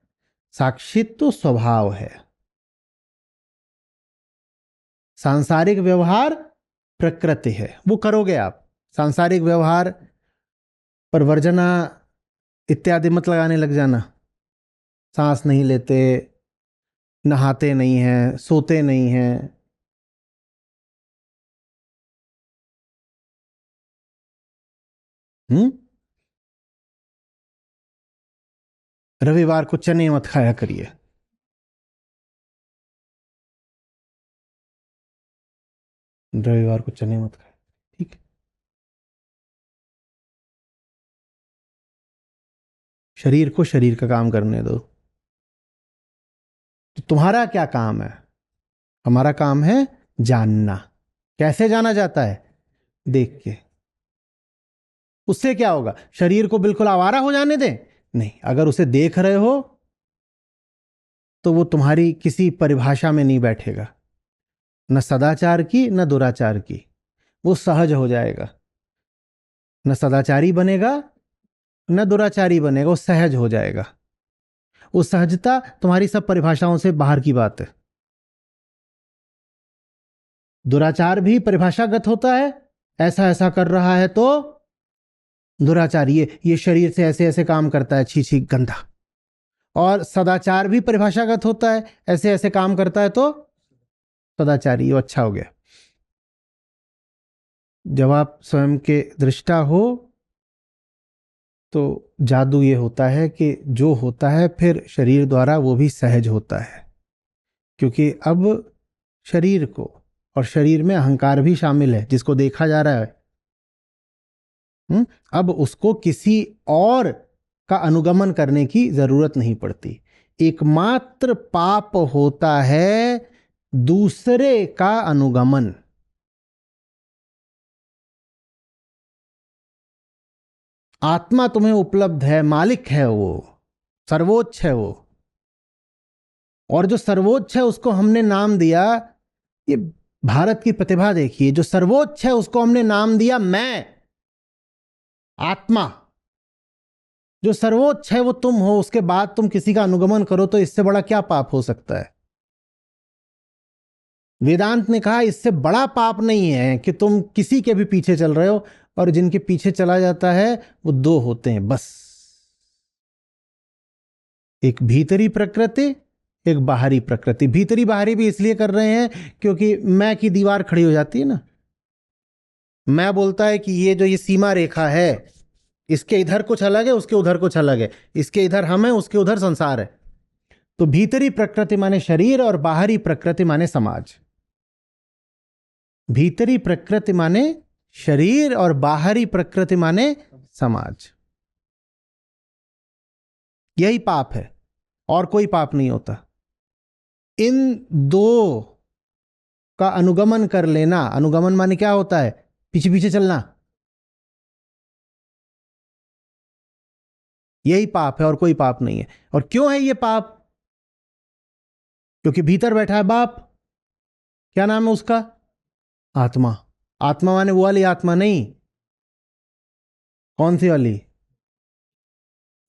साक्षित्व तो स्वभाव है। सांसारिक व्यवहार प्रकृति है, वो करोगे आप। सांसारिक व्यवहार पर वर्जना इत्यादि मत लगाने लग जाना। सांस नहीं लेते, नहाते नहीं हैं, सोते नहीं हैं। हम्म। रविवार को चने मत खाया करिए। रविवार को चने मत खाए, ठीक है? शरीर को शरीर का काम करने दो। तो तुम्हारा क्या काम है? हमारा काम है जानना। कैसे जाना जाता है? देख के। उससे क्या होगा? शरीर को बिल्कुल आवारा हो जाने दें? नहीं, अगर उसे देख रहे हो तो वो तुम्हारी किसी परिभाषा में नहीं बैठेगा, न सदाचार की न दुराचार की। वो सहज हो जाएगा, न सदाचारी बनेगा न दुराचारी बनेगा, वो सहज हो जाएगा। वो सहजता तुम्हारी सब परिभाषाओं से बाहर की बात है। दुराचार भी परिभाषागत होता है, ऐसा ऐसा कर रहा है तो दुराचार, ये शरीर से ऐसे ऐसे काम करता है, छी छी गंदा। और सदाचार भी परिभाषागत होता है, ऐसे ऐसे काम करता है तो सदाचारी, वो अच्छा हो गया। जब आप स्वयं के दृष्टा हो तो जादू ये होता है कि जो होता है फिर शरीर द्वारा वो भी सहज होता है। क्योंकि अब शरीर को, और शरीर में अहंकार भी शामिल है जिसको देखा जा रहा है, अब उसको किसी और का अनुगमन करने की जरूरत नहीं पड़ती। एकमात्र पाप होता है दूसरे का अनुगमन। आत्मा तुम्हें उपलब्ध है, मालिक है, वो सर्वोच्च है वो। और जो सर्वोच्च है उसको हमने नाम दिया, ये भारत की प्रतिभा देखिए, जो सर्वोच्च है उसको हमने नाम दिया मैं, आत्मा। जो सर्वोच्च है वो तुम हो, उसके बाद तुम किसी का अनुगमन करो तो इससे बड़ा क्या पाप हो सकता है? वेदांत ने कहा इससे बड़ा पाप नहीं है कि तुम किसी के भी पीछे चल रहे हो, और जिनके पीछे चला जाता है वो दो होते हैं बस, एक भीतरी प्रकृति, एक बाहरी प्रकृति। भीतरी बाहरी भी इसलिए कर रहे हैं क्योंकि मैं की दीवार खड़ी हो जाती है ना। मैं बोलता है कि ये सीमा रेखा है, इसके इधर कुछ अलग है, उसके उधर कुछ अलग है, इसके इधर हम है, उसके उधर संसार है। तो भीतरी प्रकृति माने शरीर और बाहरी प्रकृति माने समाज। भीतरी प्रकृति माने शरीर और बाहरी प्रकृति माने समाज। यही पाप है, और कोई पाप नहीं होता। इन दो का अनुगमन कर लेना, अनुगमन माने क्या होता है? पीछे पीछे चलना, यही पाप है और कोई पाप नहीं है। और क्यों है ये पाप? क्योंकि भीतर बैठा है बाप। क्या नाम है उसका? आत्मा। आत्मा माने वो वाली आत्मा नहीं। कौन सी वाली?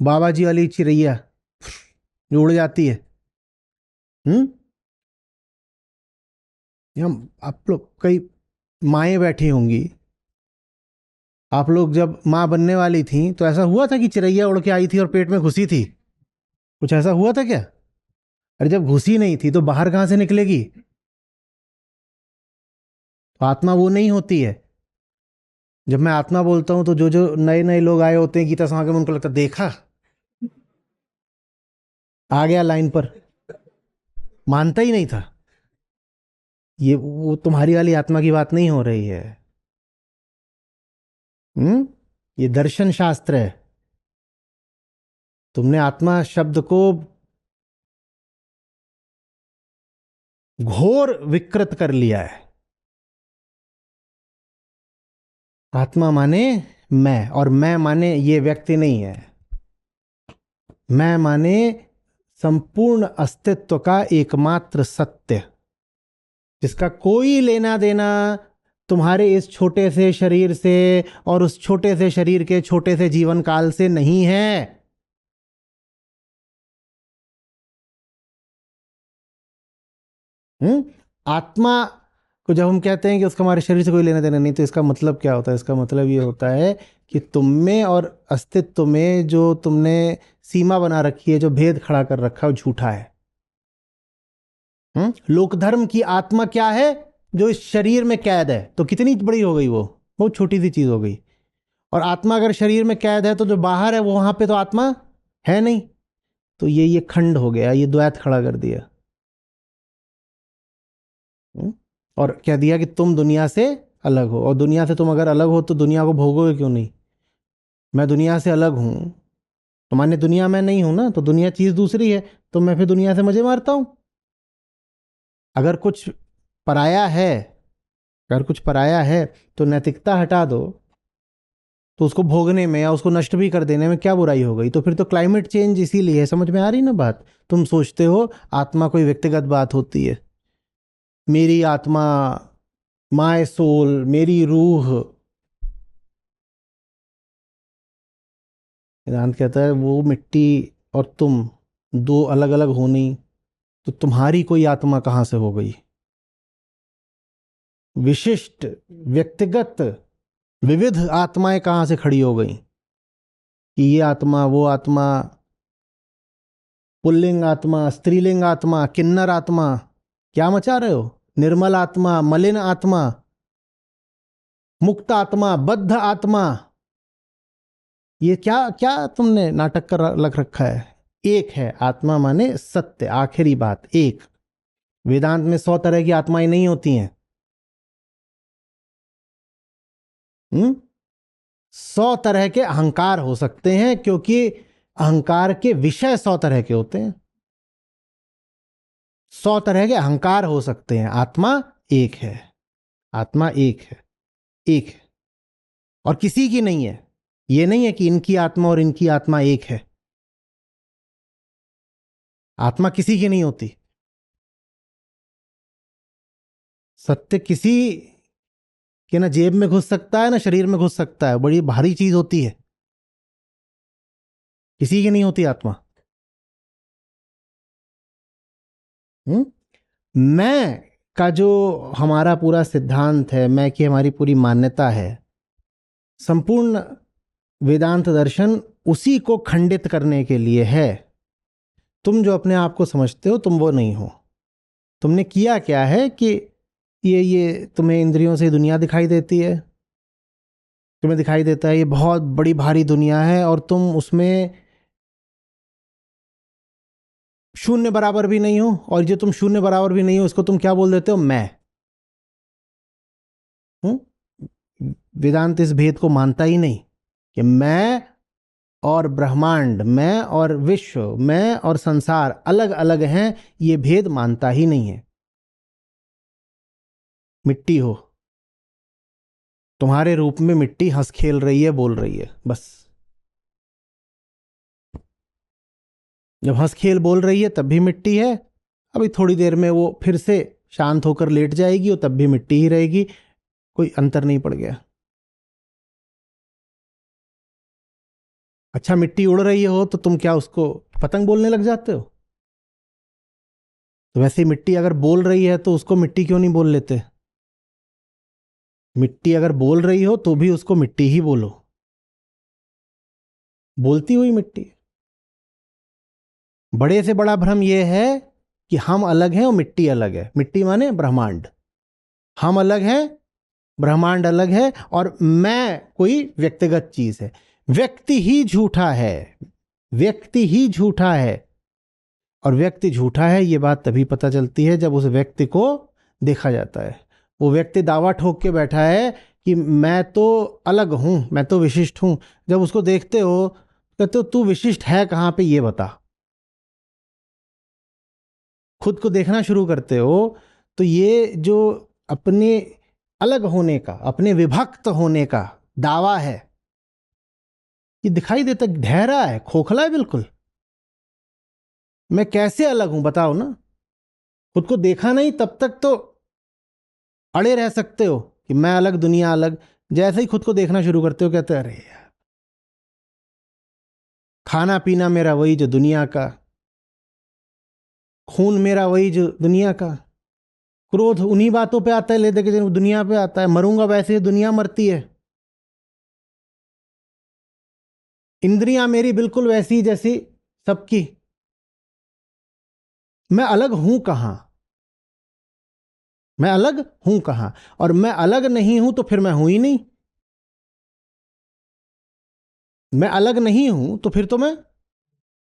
बाबा जी वाली चिड़ैया जो उड़ जाती है। हम्म। हम आप लोग कई माएँ बैठी होंगी, आप लोग जब माँ बनने वाली थी तो ऐसा हुआ था कि चिड़ैया उड़ के आई थी और पेट में घुसी थी? कुछ ऐसा हुआ था क्या? अरे जब घुसी नहीं थी तो बाहर कहां से निकलेगी? तो आत्मा वो नहीं होती है। जब मैं आत्मा बोलता हूं तो जो जो नए नए लोग आए होते हैं गीता समागम में, उनको लगता देखा आ गया लाइन पर, मानता ही नहीं था। ये वो तुम्हारी वाली आत्मा की बात नहीं हो रही है। ये दर्शन शास्त्र है। तुमने आत्मा शब्द को घोर विकृत कर लिया है। आत्मा माने मैं, और मैं माने ये व्यक्ति नहीं है। मैं माने संपूर्ण अस्तित्व का एकमात्र सत्य, जिसका कोई लेना देना तुम्हारे इस छोटे से शरीर से और उस छोटे से शरीर के छोटे से जीवन काल से नहीं है। आत्मा को जब हम कहते हैं कि उसका हमारे शरीर से कोई लेना देना नहीं, तो इसका मतलब क्या होता है? इसका मतलब ये होता है कि तुम में और अस्तित्व में जो तुमने सीमा बना रखी है, जो भेद खड़ा कर रखा है, वो झूठा है। लोक धर्म की आत्मा क्या है? जो इस शरीर में कैद है। तो कितनी बड़ी हो गई वो? बहुत छोटी सी चीज हो गई। और आत्मा अगर शरीर में कैद है तो जो बाहर है वो वहां पे तो आत्मा है नहीं। तो ये खंड हो गया, ये द्वैत खड़ा कर दिया। और कह दिया कि तुम दुनिया से अलग हो, और दुनिया से तुम अगर अलग हो तो दुनिया को भोगोगे क्यों नहीं? मैं दुनिया से अलग हूं तो माने दुनिया मैं नहीं हूं ना, तो दुनिया चीज दूसरी है, तो मैं फिर दुनिया से मजे मारता हूं। अगर कुछ पराया है, अगर कुछ पराया है तो नैतिकता हटा दो, तो उसको भोगने में या उसको नष्ट भी कर देने में क्या बुराई हो गई? तो फिर तो क्लाइमेट चेंज इसीलिए। समझ में आ रही ना बात? तुम सोचते हो आत्मा कोई व्यक्तिगत बात होती है। मेरी आत्मा, माय सोल, मेरी रूह। वेदांत कहता है वो मिट्टी और तुम दो अलग अलग हो नहीं, तो तुम्हारी कोई आत्मा कहां से हो गई? विशिष्ट, व्यक्तिगत, विविध आत्माएं कहां से खड़ी हो गई कि ये आत्मा, वो आत्मा, पुल्लिंग आत्मा, स्त्रीलिंग आत्मा, किन्नर आत्मा? क्या मचा रहे हो? निर्मल आत्मा, मलिन आत्मा, मुक्त आत्मा, बद्ध आत्मा, ये क्या क्या तुमने नाटक कर लग रखा है? एक है आत्मा माने सत्य, आखिरी बात एक। वेदांत में 100 तरह की आत्माएं नहीं होती हैं। 100 तरह के अहंकार हो सकते हैं, क्योंकि अहंकार के विषय 100 तरह के होते हैं। 100 तरह के अहंकार हो सकते हैं, आत्मा एक है। आत्मा एक है, एक है, और किसी की नहीं है। ये नहीं है कि इनकी आत्मा और इनकी आत्मा एक है। आत्मा किसी की नहीं होती। सत्य किसी के ना जेब में घुस सकता है ना शरीर में घुस सकता है, बड़ी भारी चीज होती है। किसी की नहीं होती आत्मा। मैं का जो हमारा पूरा सिद्धांत है, मैं की हमारी पूरी मान्यता है, संपूर्ण वेदांत दर्शन उसी को खंडित करने के लिए है। तुम जो अपने आप को समझते हो तुम वो नहीं हो। तुमने किया क्या है कि ये तुम्हें इंद्रियों से दुनिया दिखाई देती है, तुम्हें दिखाई देता है ये बहुत बड़ी भारी दुनिया है, और तुम उसमें शून्य बराबर भी नहीं हो, और जो तुम शून्य बराबर भी नहीं हो उसको तुम क्या बोल देते हो, मैं हूं। वेदांत इस भेद को मानता ही नहीं कि मैं और ब्रह्मांड, मैं और विश्व, मैं और संसार अलग अलग हैं, ये भेद मानता ही नहीं है। मिट्टी हो, तुम्हारे रूप में मिट्टी हंस खेल रही है, बोल रही है, बस। जब हंस खेल बोल रही है तब भी मिट्टी है, अभी थोड़ी देर में वो फिर से शांत होकर लेट जाएगी और तब भी मिट्टी ही रहेगी, कोई अंतर नहीं पड़ गया। अच्छा, मिट्टी उड़ रही हो तो तुम क्या उसको पतंग बोलने लग जाते हो? तो वैसे ही मिट्टी अगर बोल रही है तो उसको मिट्टी क्यों नहीं बोल लेते? मिट्टी अगर बोल रही हो तो भी उसको मिट्टी ही बोलो, बोलती हुई मिट्टी। बड़े से बड़ा भ्रम यह है कि हम अलग हैं और मिट्टी अलग है। मिट्टी माने ब्रह्मांड, हम अलग हैं, ब्रह्मांड अलग है, और मैं कोई व्यक्तिगत चीज है। व्यक्ति ही झूठा है, व्यक्ति ही झूठा है। और व्यक्ति झूठा है ये बात तभी पता चलती है जब उस व्यक्ति को देखा जाता है। वो व्यक्ति दावा ठोक के बैठा है कि मैं तो अलग हूं, मैं तो विशिष्ट हूं। जब उसको देखते हो कहते हो तू विशिष्ट है कहां पे, ये बता। खुद को देखना शुरू करते हो तो ये जो अपने अलग होने का, अपने विभक्त होने का दावा है, ये दिखाई देता, ढहरा है, खोखला है बिल्कुल। मैं कैसे अलग हूं बताओ ना। खुद को देखा नहीं तब तक तो अड़े रह सकते हो कि मैं अलग, दुनिया अलग। जैसे ही खुद को देखना शुरू करते हो कहते अरे यार, खाना पीना मेरा वही जो दुनिया का, खून मेरा वही जो दुनिया का, क्रोध उन्हीं बातों पे आता है, ले दे के दुनिया पे आता है, मरूंगा वैसे ही दुनिया मरती है, इंद्रियां मेरी बिल्कुल वैसी जैसी सबकी। मैं अलग हूं कहां, मैं अलग हूं कहां? और मैं अलग नहीं हूं तो फिर मैं हूं ही नहीं। मैं अलग नहीं हूं तो फिर तो मैं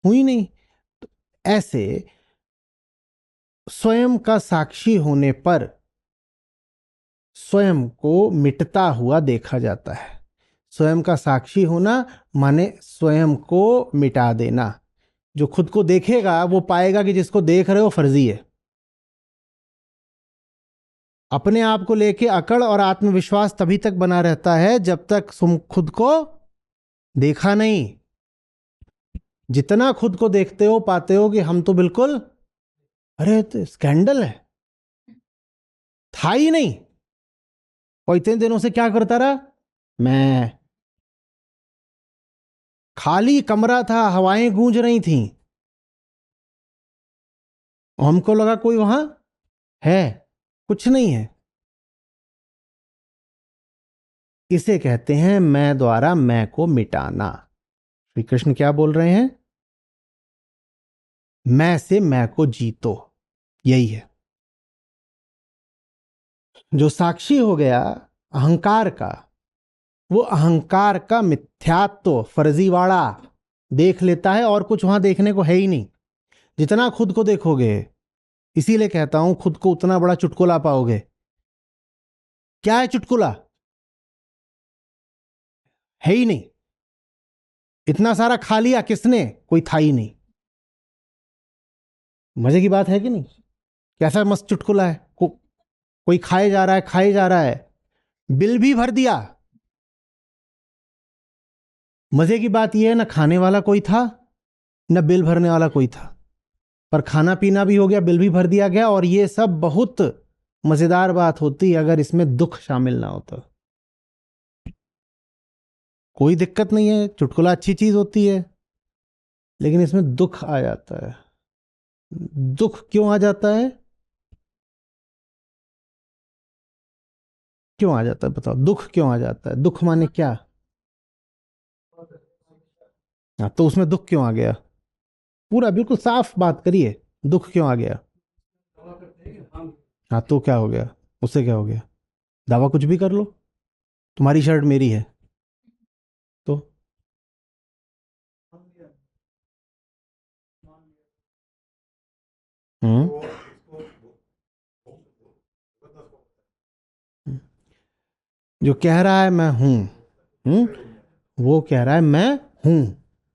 हूं ही नहीं। तो ऐसे स्वयं का साक्षी होने पर स्वयं को मिटता हुआ देखा जाता है। स्वयं का साक्षी होना माने स्वयं को मिटा देना। जो खुद को देखेगा वो पाएगा कि जिसको देख रहे हो फर्जी है। अपने आप को लेके अकड़ और आत्मविश्वास तभी तक बना रहता है जब तक तुम खुद को देखा नहीं। जितना खुद को देखते हो पाते हो कि हम तो बिल्कुल, अरे तो स्कैंडल है, था ही नहीं। और इतने दिनों से क्या करता रहा मैं, खाली कमरा था, हवाएं गूंज रही थीं, हमको लगा कोई वहां है, कुछ नहीं है। इसे कहते हैं मैं द्वारा मैं को मिटाना। श्री कृष्ण क्या बोल रहे हैं? मैं से मैं को जीतो, यही है। जो साक्षी हो गया अहंकार का, वो अहंकार का मिथ्यात्व, फर्जीवाड़ा देख लेता है, और कुछ वहां देखने को है ही नहीं। जितना खुद को देखोगे, इसीलिए कहता हूं खुद को उतना बड़ा चुटकुला पाओगे। क्या है चुटकुला? है ही नहीं। इतना सारा खा लिया किसने? कोई था ही नहीं। मजे की बात है कि नहीं? कैसा मस्त चुटकुला है। कोई खाए जा रहा है, खाए जा रहा है, बिल भी भर दिया। मजे की बात यह है ना खाने वाला कोई था, न बिल भरने वाला कोई था, पर खाना पीना भी हो गया, बिल भी भर दिया गया। और ये सब बहुत मजेदार बात होती अगर इसमें दुख शामिल ना होता। कोई दिक्कत नहीं है, चुटकुला अच्छी चीज होती है। लेकिन इसमें दुख आ जाता है। दुख क्यों आ जाता है? क्यों आ जाता है बताओ, दुख क्यों आ जाता है? दुख माने क्या? हाँ, तो उसमें दुख क्यों आ गया? पूरा बिल्कुल साफ बात करिए, दुख क्यों आ गया? हाँ, तो क्या हो गया? उससे क्या हो गया? दावा कुछ भी कर लो, तुम्हारी शर्ट मेरी है तो। हम्म। जो कह रहा है मैं हूं, हम्म, वो कह रहा है मैं हूं।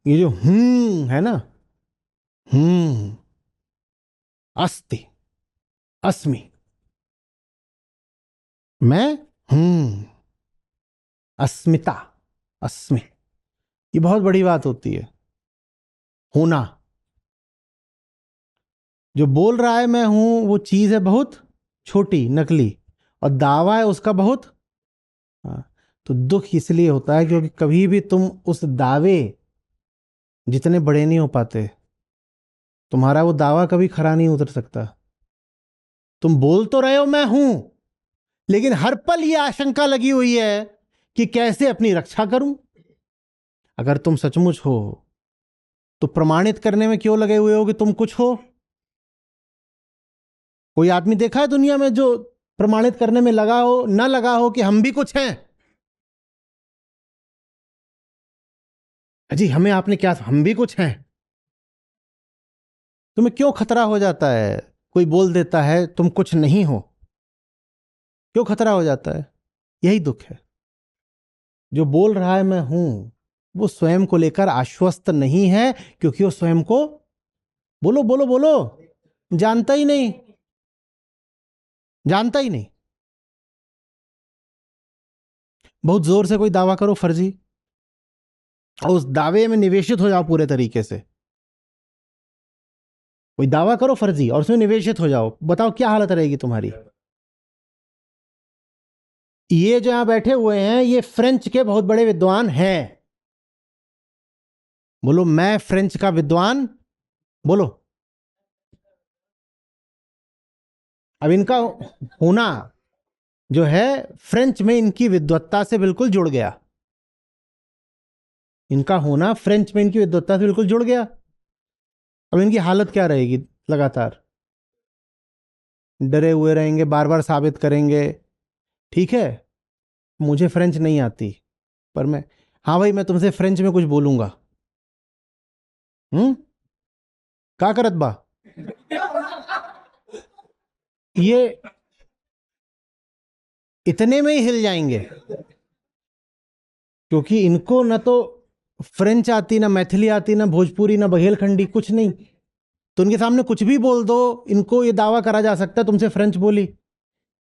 ये जो हूं है ना, हूं, अस्ति, अस्मि, मैं हूं, अस्मिता, अस्मि, ये बहुत बड़ी बात होती है। होना। जो बोल रहा है मैं हूं, वो चीज है बहुत छोटी, नकली, और दावा है उसका बहुत। हाँ, तो दुख इसलिए होता है क्योंकि कभी भी तुम उस दावे जितने बड़े नहीं हो पाते, तुम्हारा वो दावा कभी खरा नहीं उतर सकता। तुम बोल तो रहे हो मैं हूं, लेकिन हर पल ये आशंका लगी हुई है कि कैसे अपनी रक्षा करूं। अगर तुम सचमुच हो तो प्रमाणित करने में क्यों लगे हुए हो कि तुम कुछ हो? कोई आदमी देखा है दुनिया में जो प्रमाणित करने में लगा हो, ना लगा हो कि हम भी कुछ हैं? अजी हमें आपने क्या, हम भी कुछ हैं। तुम्हें क्यों खतरा हो जाता है? कोई बोल देता है तुम कुछ नहीं हो, क्यों खतरा हो जाता है? यही दुख है। जो बोल रहा है मैं हूं, वो स्वयं को लेकर आश्वस्त नहीं है, क्योंकि वो स्वयं को, बोलो बोलो बोलो, जानता ही नहीं, जानता ही नहीं। बहुत जोर से कोई दावा करो फर्जी, और उस दावे में निवेशित हो जाओ पूरे तरीके से। कोई दावा करो फर्जी और उसमें निवेशित हो जाओ, बताओ क्या हालत रहेगी तुम्हारी? ये जो यहां बैठे हुए हैं, ये फ्रेंच के बहुत बड़े विद्वान हैं। बोलो मैं फ्रेंच का विद्वान, बोलो। अब इनका होना जो है फ्रेंच में इनकी विद्वत्ता से बिल्कुल जुड़ गया। इनका होना फ्रेंच में इनकी विद्वत्ता से बिल्कुल जुड़ गया। अब इनकी हालत क्या रहेगी? लगातार डरे हुए रहेंगे, बार बार साबित करेंगे, ठीक है मुझे फ्रेंच नहीं आती, पर मैं, हाँ भाई मैं तुमसे फ्रेंच में कुछ बोलूंगा। का करत बा? ये इतने में ही हिल जाएंगे, क्योंकि इनको ना तो फ्रेंच आती, ना मैथिली आती, ना भोजपुरी, ना बघेलखंडी, कुछ नहीं। तो इनके सामने कुछ भी बोल दो, इनको ये दावा करा जा सकता है तुमसे फ्रेंच बोली,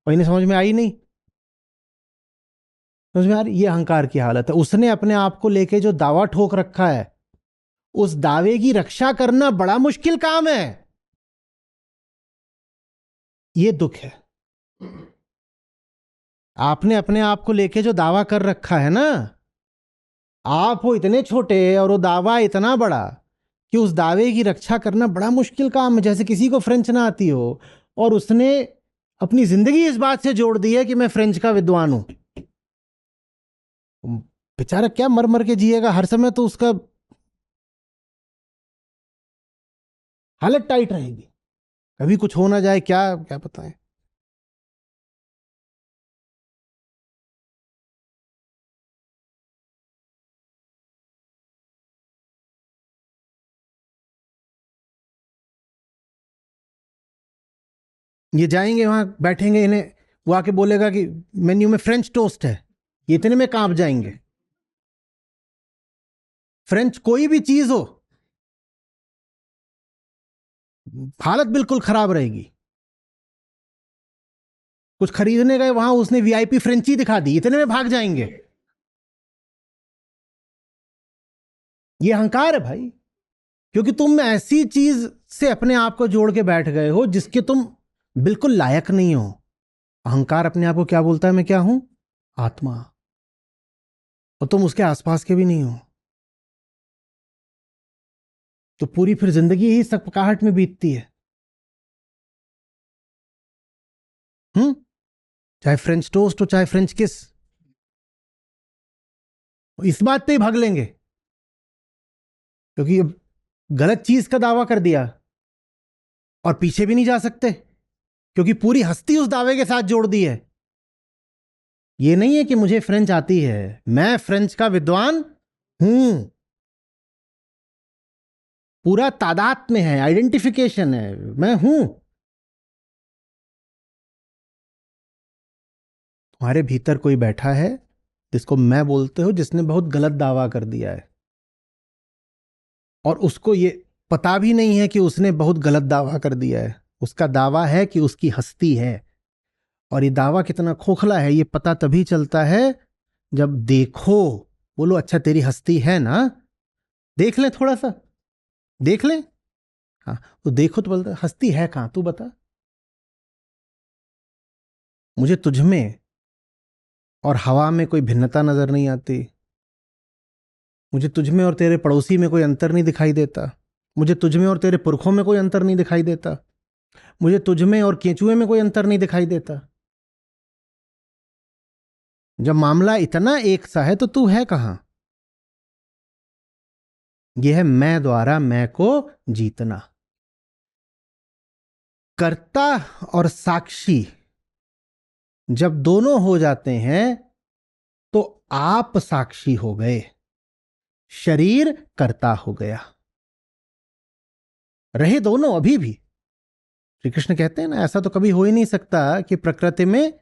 और इन्हें समझ में आई नहीं। समझ में आ रही? ये अहंकार की हालत है। उसने अपने आप को लेके जो दावा ठोक रखा है, उस दावे की रक्षा करना बड़ा मुश्किल काम है। ये दुख है। आपने अपने आप को लेके जो दावा कर रखा है ना, आप हो इतने छोटे और वो दावा इतना बड़ा कि उस दावे की रक्षा करना बड़ा मुश्किल काम है। जैसे किसी को फ्रेंच ना आती हो और उसने अपनी जिंदगी इस बात से जोड़ दी है कि मैं फ्रेंच का विद्वान हूं। बेचारा क्या मर मर के जिएगा हर समय, तो उसका हालत टाइट रहेगी, कभी कुछ हो ना जाए, क्या क्या पता है। ये जाएंगे वहां बैठेंगे, इन्हें वो आके बोलेगा कि मेन्यू में फ्रेंच टोस्ट है, ये इतने में कांप जाएंगे। फ्रेंच कोई भी चीज हो, हालत बिल्कुल खराब रहेगी। कुछ खरीदने गए वहां, उसने वीआईपी फ्रेंची दिखा दी, इतने में भाग जाएंगे। ये अहंकार है भाई, क्योंकि तुम ऐसी चीज से अपने आप को जोड़ के बैठ गए हो जिसके तुम बिल्कुल लायक नहीं हो। अहंकार अपने आप को क्या बोलता है? मैं क्या हूं? आत्मा। और तुम उसके आसपास के भी नहीं हो। तो पूरी फिर जिंदगी ही सकपकाहट में बीतती है। चाहे फ्रेंच टोस्ट हो चाहे फ्रेंच किस, इस बात पे ही भाग लेंगे क्योंकि अब गलत चीज का दावा कर दिया और पीछे भी नहीं जा सकते क्योंकि पूरी हस्ती उस दावे के साथ जोड़ दी है। ये नहीं है कि मुझे फ्रेंच आती है, मैं फ्रेंच का विद्वान हूं। पूरा तादाद में है, आइडेंटिफिकेशन है, मैं हूं। तुम्हारे भीतर कोई बैठा है जिसको मैं बोलते हो, जिसने बहुत गलत दावा कर दिया है और उसको ये पता भी नहीं है कि उसने बहुत गलत दावा कर दिया है। उसका दावा है कि उसकी हस्ती है, और ये दावा कितना खोखला है ये पता तभी चलता है जब देखो। बोलो अच्छा तेरी हस्ती है ना, देख ले, थोड़ा सा देख ले। हाँ, तो देखो तो बोलता हस्ती है कहां, तू बता। मुझे तुझ में और हवा में कोई भिन्नता नजर नहीं आती। मुझे तुझ में और तेरे पड़ोसी में कोई अंतर नहीं दिखाई देता। मुझे तुझ में और तेरे पुरखों में कोई अंतर नहीं दिखाई देता। मुझे तुझ में और केंचुए में कोई अंतर नहीं दिखाई देता। जब मामला इतना एक सा है तो तू है कहां। यह है मैं द्वारा मैं को जीतना। कर्ता और साक्षी जब दोनों हो जाते हैं तो आप साक्षी हो गए, शरीर कर्ता हो गया। रहे दोनों अभी भी। श्री कृष्ण कहते हैं ना, ऐसा तो कभी हो ही नहीं सकता कि प्रकृति में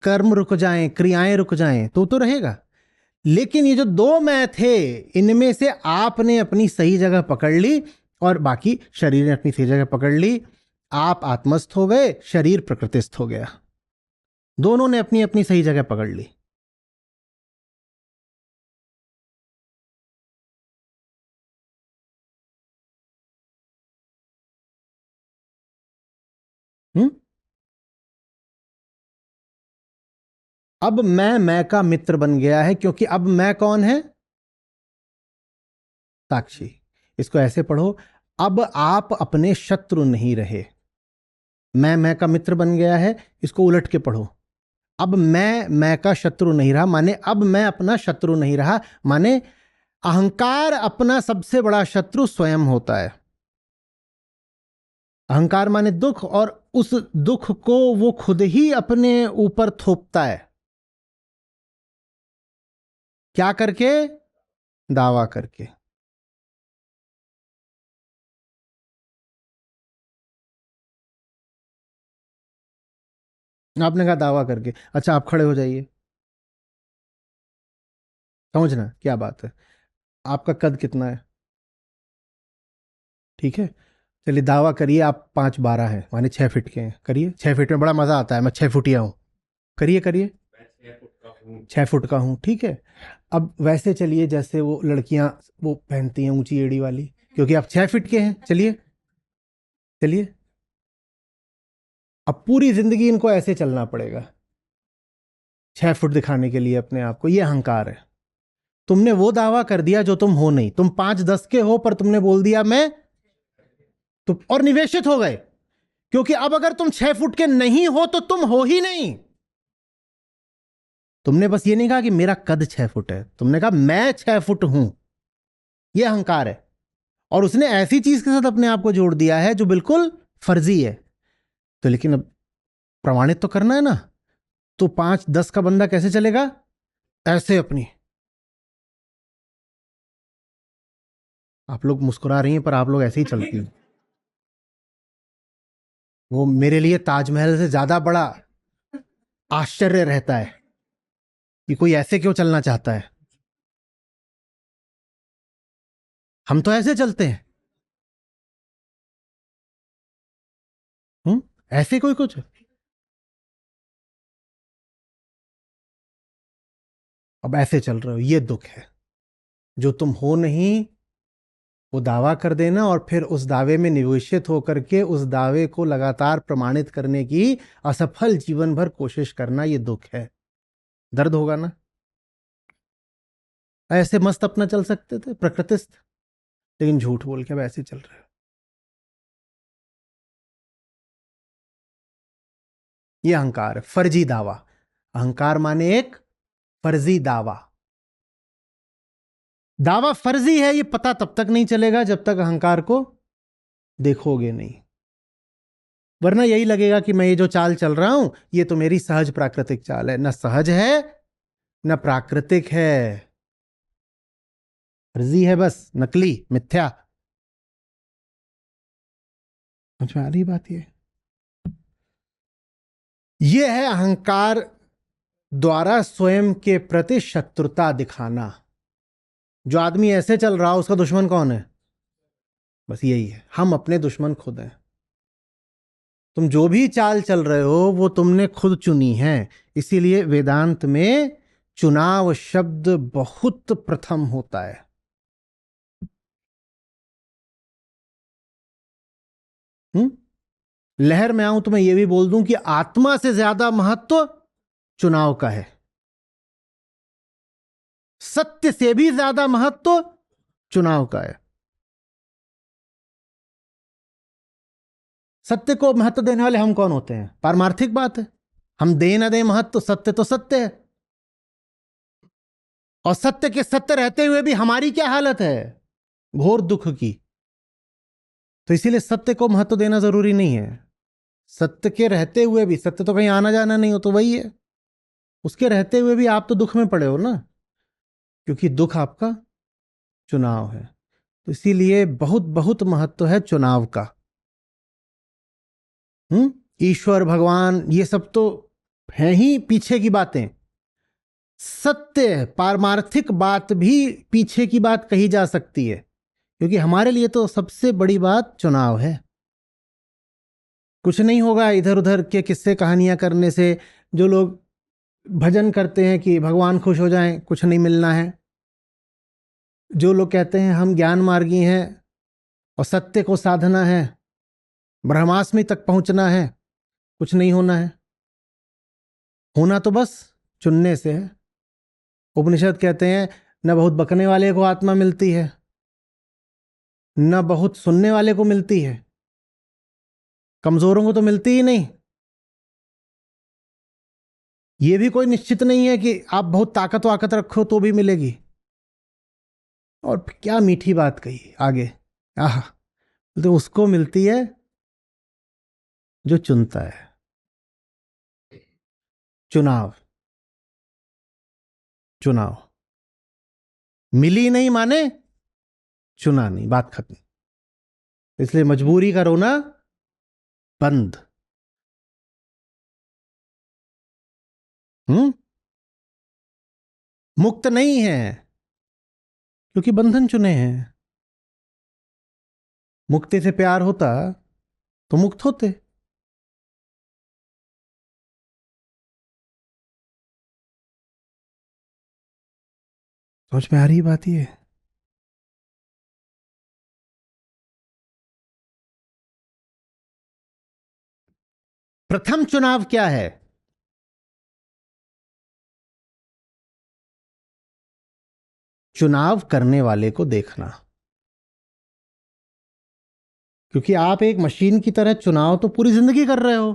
कर्म रुक जाएं, क्रियाएं रुक जाएं, तो रहेगा। लेकिन ये जो दो मैं थे, इनमें से आपने अपनी सही जगह पकड़ ली और बाकी शरीर ने अपनी सही जगह पकड़ ली। आप आत्मस्थ हो गए, शरीर प्रकृतिस्थ हो गया। दोनों ने अपनी अपनी सही जगह पकड़ ली। अब मैं का मित्र बन गया है, क्योंकि अब मैं कौन है, साक्षी। इसको ऐसे पढ़ो, अब आप अपने शत्रु नहीं रहे। मैं का मित्र बन गया है। इसको उलट के पढ़ो, अब मैं का शत्रु नहीं रहा, माने अब मैं अपना शत्रु नहीं रहा। माने अहंकार अपना सबसे बड़ा शत्रु स्वयं होता है। अहंकार माने दुख, और उस दुख को वो खुद ही अपने ऊपर थोपता है। क्या करके, दावा करके। आपने कहा दावा करके, अच्छा आप खड़े हो जाइए। समझना क्या बात है। आपका कद कितना है, ठीक है। चलिए दावा करिए आप 5'12" है, माने 6 फीट के हैं। करिए, 6 फीट में बड़ा मजा आता है, मैं 6 फुटिया हूं। करिए करिए, 6 फुट का हूं, ठीक है। अब वैसे चलिए जैसे वो लड़कियां वो पहनती हैं ऊंची एड़ी वाली, क्योंकि आप 6 फीट के हैं। चलिए चलिए, अब पूरी जिंदगी इनको ऐसे चलना पड़ेगा, 6 फुट दिखाने के लिए अपने आप को। ये अहंकार है। तुमने वो दावा कर दिया जो तुम हो नहीं। तुम 5'10" के हो, पर तुमने बोल दिया मैं, तो और निवेशित हो गए। क्योंकि अब अगर तुम 6 फुट के नहीं हो तो तुम हो ही नहीं। तुमने बस ये नहीं कहा कि मेरा कद 6 फुट है, तुमने कहा मैं 6 फुट हूं। यह अहंकार है। और उसने ऐसी चीज के साथ अपने आप को जोड़ दिया है जो बिल्कुल फर्जी है। तो लेकिन अब प्रमाणित तो करना है ना। तो 5'10" का बंदा कैसे चलेगा, ऐसे अपनी। आप लोग मुस्कुरा रही हैं, पर आप लोग ऐसे ही चलती हैं। वो मेरे लिए ताजमहल से ज्यादा बड़ा आश्चर्य रहता है कि कोई ऐसे क्यों चलना चाहता है। हम तो ऐसे चलते हैं। ऐसे कोई कुछ, अब ऐसे चल रहे हो, ये दुख है। जो तुम हो नहीं वो दावा कर देना, और फिर उस दावे में निवेशित होकर के उस दावे को लगातार प्रमाणित करने की असफल जीवन भर कोशिश करना, ये दुख है। दर्द होगा ना। ऐसे मस्त अपना चल सकते थे प्रकृतिस्थ, लेकिन झूठ बोल के अब ऐसे चल रहे हो। ये अहंकार है, फर्जी दावा। अहंकार माने एक फर्जी दावा। दावा फर्जी है ये पता तब तक नहीं चलेगा जब तक अहंकार को देखोगे नहीं, वरना यही लगेगा कि मैं ये जो चाल चल रहा हूं ये तो मेरी सहज प्राकृतिक चाल है। न सहज है न प्राकृतिक है, फर्जी है, बस नकली, मिथ्या। समझ में आ रही बात? ये है अहंकार द्वारा स्वयं के प्रति शत्रुता दिखाना। जो आदमी ऐसे चल रहा है उसका दुश्मन कौन है? बस यही है, हम अपने दुश्मन खुद हैं। तुम जो भी चाल चल रहे हो वो तुमने खुद चुनी है। इसीलिए वेदांत में चुनाव शब्द बहुत प्रथम होता है। लहर में आऊं तो मैं ये भी बोल दूं कि आत्मा से ज्यादा महत्व चुनाव का है, सत्य से भी ज्यादा महत्व चुनाव का है। सत्य को महत्व देने वाले हम कौन होते हैं? पारमार्थिक बात है, हम दे ना दे महत्व, सत्य तो सत्य है। और सत्य के सत्य रहते हुए भी हमारी क्या हालत है? घोर दुख की। तो इसीलिए सत्य को महत्व देना जरूरी नहीं है। सत्य के रहते हुए भी, सत्य तो कहीं आना जाना नहीं हो, तो वही है, उसके रहते हुए भी आप तो दुख में पड़े हो ना, क्योंकि दुख आपका चुनाव है। तो इसीलिए बहुत बहुत महत्व है चुनाव का। ईश्वर, भगवान, ये सब तो है ही पीछे की बातें। सत्य पारमार्थिक बात भी पीछे की बात कही जा सकती है, क्योंकि हमारे लिए तो सबसे बड़ी बात चुनाव है। कुछ नहीं होगा इधर उधर के किस्से कहानियां करने से। जो लोग भजन करते हैं कि भगवान खुश हो जाएं, कुछ नहीं मिलना है। जो लोग कहते हैं हम ज्ञान मार्गी हैं और सत्य को साधना है, ब्रह्मास्मि तक पहुंचना है, कुछ नहीं होना है। होना तो बस चुनने से है। उपनिषद कहते हैं न बहुत बकने वाले को आत्मा मिलती है, न बहुत सुनने वाले को मिलती है, कमजोरों को तो मिलती ही नहीं। यह भी कोई निश्चित नहीं है कि आप बहुत ताकत वाकत रखो तो भी मिलेगी। और क्या मीठी बात कही आगे, आह, तो उसको मिलती है जो चुनता है। चुनाव, चुनाव। मिली नहीं माने चुना नहीं, बात खत्म। इसलिए मजबूरी का रोना बंद। मुक्त नहीं है क्योंकि बंधन चुने हैं। मुक्ति से प्यार होता तो मुक्त होते। समझ में आ रही बात? ये प्रथम चुनाव क्या है? चुनाव करने वाले को देखना। क्योंकि आप एक मशीन की तरह चुनाव तो पूरी जिंदगी कर रहे हो।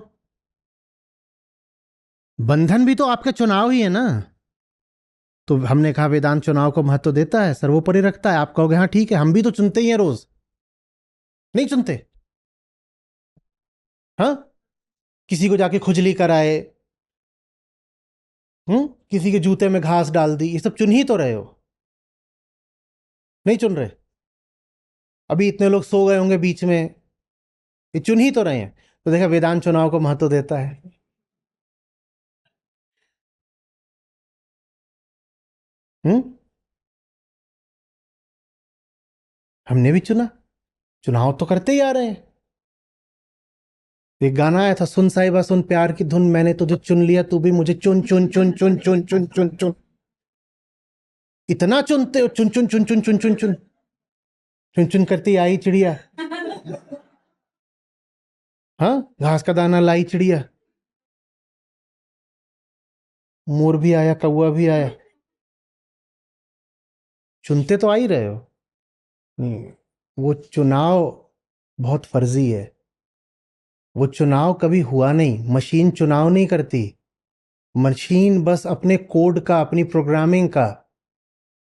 बंधन भी तो आपका चुनाव ही है ना। तो हमने कहा वेदांत चुनाव को महत्व देता है, सर्वोपरि रखता है। आप कहोगे हाँ ठीक है, हम भी तो चुनते ही हैं रोज। नहीं चुनते? हाँ, किसी को जाके खुजली कराए, किसी के जूते में घास डाल दी, ये सब चुन ही तो रहे हो। नहीं चुन रहे? अभी इतने लोग सो गए होंगे बीच में, ये चुन ही तो रहे हैं। तो देखा वेदांत चुनाव को महत्व देता है। हमने भी चुना, चुनाव तो करते ही आ रहे हैं। एक गाना आया था, सुन साहिबा सुन प्यार की धुन, मैंने तुझे चुन लिया तू भी मुझे चुन चुन चुन चुन चुन चुन चुन चुन। इतना चुनते हो, चुन चुन चुन चुन चुन चुन चुन चुन चुन करती आई चिड़िया। हाँ, घास का दाना लाई चिड़िया, मोर भी आया, कौवा भी आया। चुनते तो आ ही रहे हो। नहीं, वो चुनाव बहुत फर्जी है। वो चुनाव कभी हुआ नहीं। मशीन चुनाव नहीं करती। मशीन बस अपने कोड का, अपनी प्रोग्रामिंग का,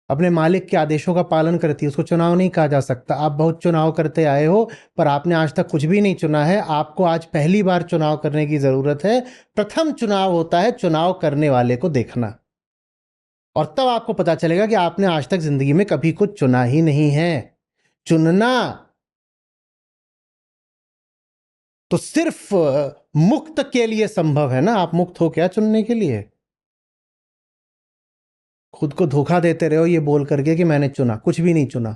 अपने मालिक के आदेशों का पालन करती है। उसको चुनाव नहीं कहा जा सकता। आप बहुत चुनाव करते आए हो, पर आपने आज तक कुछ भी नहीं चुना है। आपको आज पहली बार चुनाव करने की जरूरत है। प्रथम चुनाव होता है चुनाव करने वाले को देखना, और तब आपको पता चलेगा कि आपने आज तक जिंदगी में कभी कुछ चुना ही नहीं है। चुनना तो सिर्फ मुक्त के लिए संभव है ना। आप मुक्त हो क्या चुनने के लिए? खुद को धोखा देते रहो ये बोल करके कि मैंने चुना। कुछ भी नहीं चुना।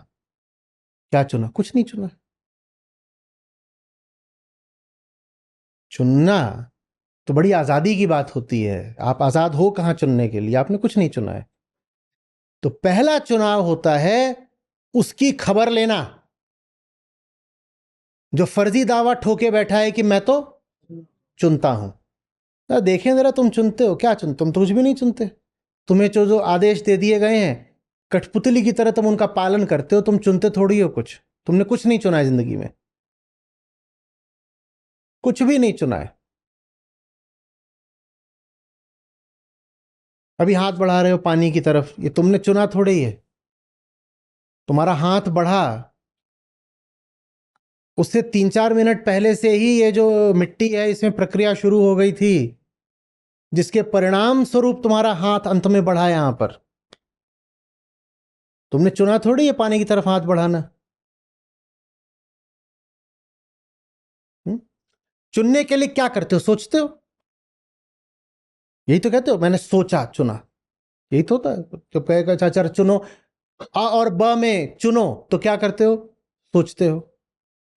क्या चुना? कुछ नहीं चुना। चुनना तो बड़ी आजादी की बात होती है। आप आजाद हो कहां चुनने के लिए? आपने कुछ नहीं चुना है। तो पहला चुनाव होता है उसकी खबर लेना, जो फर्जी दावा ठोके बैठा है कि मैं तो चुनता हूं। देखें जरा, तुम चुनते हो क्या? तुम तो कुछ भी नहीं चुनते। तुम्हें जो आदेश दे दिए गए हैं, कठपुतली की तरह तुम उनका पालन करते हो। तुम चुनते थोड़ी हो कुछ। तुमने कुछ नहीं चुना है जिंदगी में। कुछ भी नहीं चुना है। अभी हाथ बढ़ा रहे हो पानी की तरफ, ये तुमने चुना थोड़ी है। तुम्हारा हाथ बढ़ा, उससे 3-4 मिनट पहले से ही ये जो मिट्टी है इसमें प्रक्रिया शुरू हो गई थी, जिसके परिणाम स्वरूप तुम्हारा हाथ अंत में बढ़ा यहां पर। तुमने चुना थोड़ी है पानी की तरफ हाथ बढ़ाना। चुनने के लिए क्या करते हो? सोचते हो। यही तो कहते हो मैंने सोचा चुना। यही तो होता है। तो कहेगा चाचा चुनो, आ और ब में चुनो, तो क्या करते हो? सोचते हो।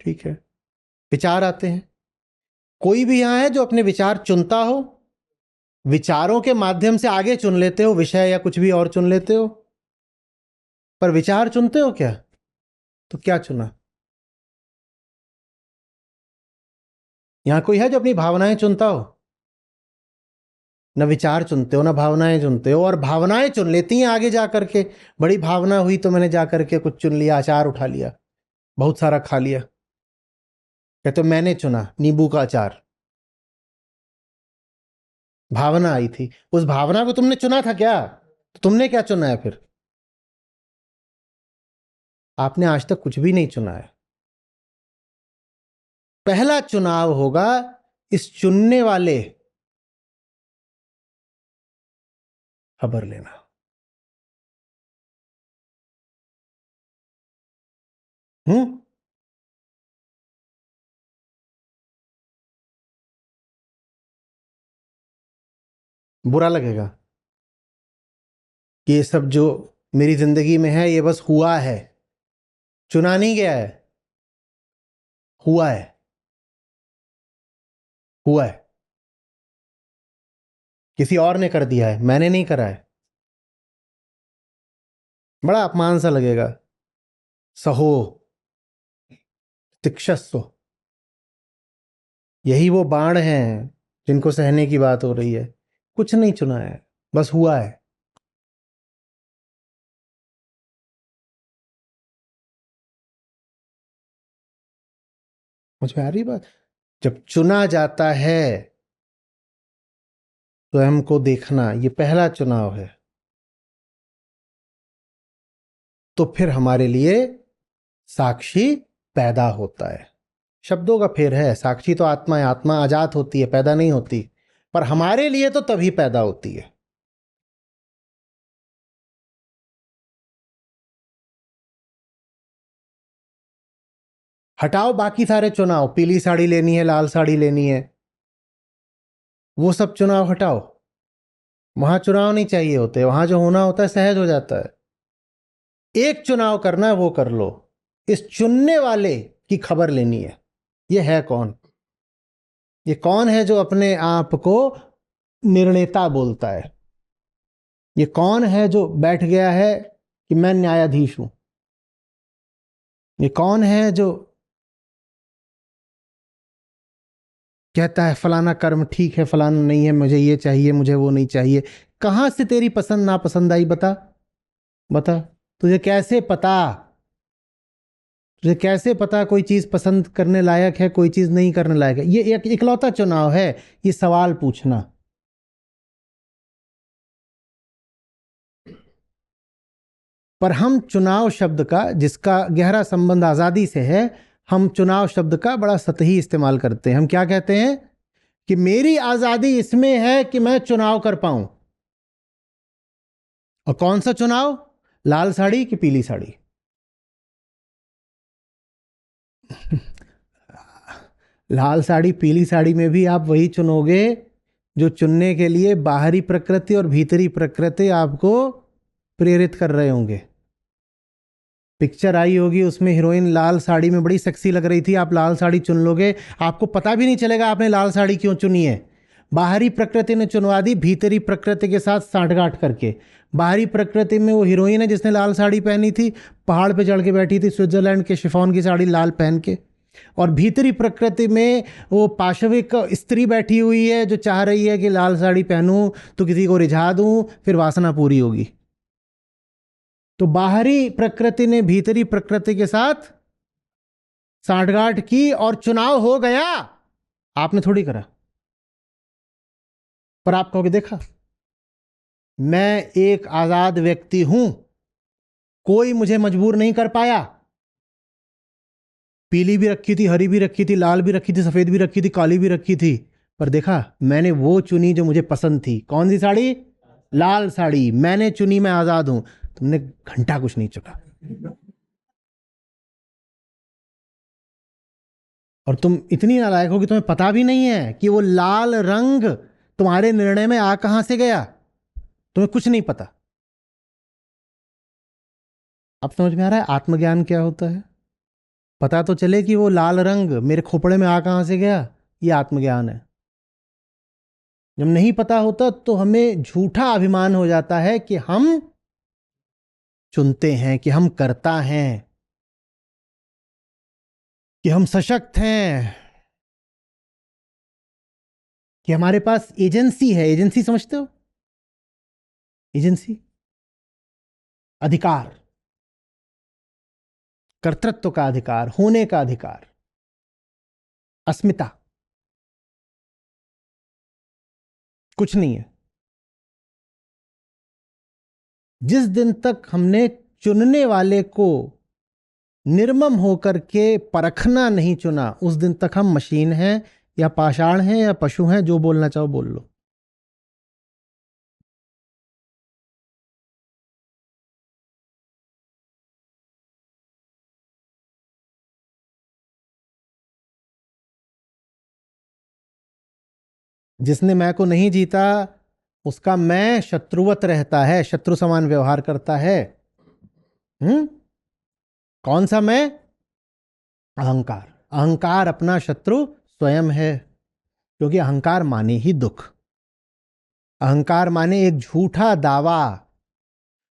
ठीक है, विचार आते हैं। कोई भी यहां है जो अपने विचार चुनता हो? विचारों के माध्यम से आगे चुन लेते हो, विषय या कुछ भी और चुन लेते हो, पर विचार चुनते हो क्या? तो क्या चुना? यहां कोई है जो अपनी भावनाएं चुनता हो? न विचार चुनते हो, ना भावनाएं चुनते हो, और भावनाएं चुन लेती हैं आगे जा करके। बड़ी भावना हुई तो मैंने जा करके कुछ चुन लिया, अचार उठा लिया, बहुत सारा खा लिया। कहते हो मैंने चुना नींबू का अचार। भावना आई थी, उस भावना को तुमने चुना था क्या? तो तुमने क्या चुना है फिर? आपने आज तक कुछ भी नहीं चुना है। पहला चुनाव होगा इस चुनने वाले खबर लेना। हम्म। बुरा लगेगा कि ये सब जो मेरी जिंदगी में है ये बस हुआ है, चुना नहीं गया है। हुआ है। हुआ है। किसी और ने कर दिया है, मैंने नहीं करा है। बड़ा अपमान सा लगेगा। सहो, तिक्षस्व, यही वो बाण हैं जिनको सहने की बात हो रही है। कुछ नहीं चुना है, बस हुआ है। मुझ में आ रही बात? जब चुना जाता है स्वयं को देखना, ये पहला चुनाव है, तो फिर हमारे लिए साक्षी पैदा होता है। शब्दों का फेर है। साक्षी तो आत्मा है, आत्मा आजाद होती है, पैदा नहीं होती। पर हमारे लिए तो तभी पैदा होती है। हटाओ बाकी सारे चुनाव, पीली साड़ी लेनी है, लाल साड़ी लेनी है, वो सब चुनाव हटाओ। वहां चुनाव नहीं चाहिए होते। वहां जो होना होता है सहज हो जाता है। एक चुनाव करना है, वो कर लो। इस चुनने वाले की खबर लेनी है। ये है कौन? ये कौन है जो अपने आप को निर्णेता बोलता है? ये कौन है जो बैठ गया है कि मैं न्यायाधीश हूं? ये कौन है जो कहता है फलाना कर्म ठीक है, फलाना नहीं है, मुझे ये चाहिए, मुझे वो नहीं चाहिए? कहां से तेरी पसंद नापसंद आई? बता। बता। तुझे कैसे पता तुझे कैसे पता कोई चीज पसंद करने लायक है, कोई चीज नहीं करने लायक है? ये एक इकलौता चुनाव है, ये सवाल पूछना। पर हम चुनाव शब्द का, जिसका गहरा संबंध आजादी से है, हम चुनाव शब्द का बड़ा सतही इस्तेमाल करते हैं। हम क्या कहते हैं कि मेरी आजादी इसमें है कि मैं चुनाव कर पाऊं। और कौन सा चुनाव? लाल साड़ी कि पीली साड़ी? लाल साड़ी पीली साड़ी में भी आप वही चुनोगे जो चुनने के लिए बाहरी प्रकृति और भीतरी प्रकृति आपको प्रेरित कर रहे होंगे। पिक्चर आई होगी, उसमें हीरोइन लाल साड़ी में बड़ी सेक्सी लग रही थी, आप लाल साड़ी चुन लोगे, आपको पता भी नहीं चलेगा आपने लाल साड़ी क्यों चुनी है। बाहरी प्रकृति ने चुनवा दी, भीतरी प्रकृति के साथ सांठगांठ करके। बाहरी प्रकृति में वो हीरोइन है जिसने लाल साड़ी पहनी थी, पहाड़ पे चढ़ के बैठी थी स्विट्जरलैंड के शिफॉन की साड़ी लाल पहन के। और भीतरी प्रकृति में वो पाशविक स्त्री बैठी हुई है जो चाह रही है कि लाल साड़ी पहनूं तो किसी को रिझा दूं, फिर वासना पूरी होगी। तो बाहरी प्रकृति ने भीतरी प्रकृति के साथ सांठगांठ की और चुनाव हो गया। आपने थोड़ी करा। पर आप कहोगे देखा, मैं एक आजाद व्यक्ति हूं, कोई मुझे मजबूर नहीं कर पाया। पीली भी रखी थी, हरी भी रखी थी, लाल भी रखी थी, सफेद भी रखी थी, काली भी रखी थी, पर देखा मैंने वो चुनी जो मुझे पसंद थी। कौन सी साड़ी? लाल साड़ी मैंने चुनी, मैं आजाद हूं। तुमने घंटा कुछ नहीं चुका। और तुम इतनी नालायक हो कि तुम्हें पता भी नहीं है कि वो लाल रंग तुम्हारे निर्णय में आ कहां से गया। तुम्हें कुछ नहीं पता। अब समझ में आ रहा है आत्मज्ञान क्या होता है? पता तो चले कि वो लाल रंग मेरे खोपड़े में आ कहां से गया, ये आत्मज्ञान है। जब नहीं पता होता तो हमें झूठा अभिमान हो जाता है कि हम चुनते हैं, कि हम करता हैं, कि हम सशक्त हैं, कि हमारे पास एजेंसी है। एजेंसी समझते हो? एजेंसी, अधिकार, कर्तृत्व का अधिकार, होने का अधिकार, अस्मिता। कुछ नहीं है। जिस दिन तक हमने चुनने वाले को निर्मम होकर के परखना नहीं चुना, उस दिन तक हम मशीन हैं या पाषाण हैं या पशु हैं, जो बोलना चाहो बोल लो। जिसने मैं को नहीं जीता उसका मैं शत्रुवत रहता है, शत्रु समान व्यवहार करता है। कौन सा मैं? अहंकार। अहंकार अपना शत्रु स्वयं है, क्योंकि अहंकार माने ही दुख। अहंकार माने एक झूठा दावा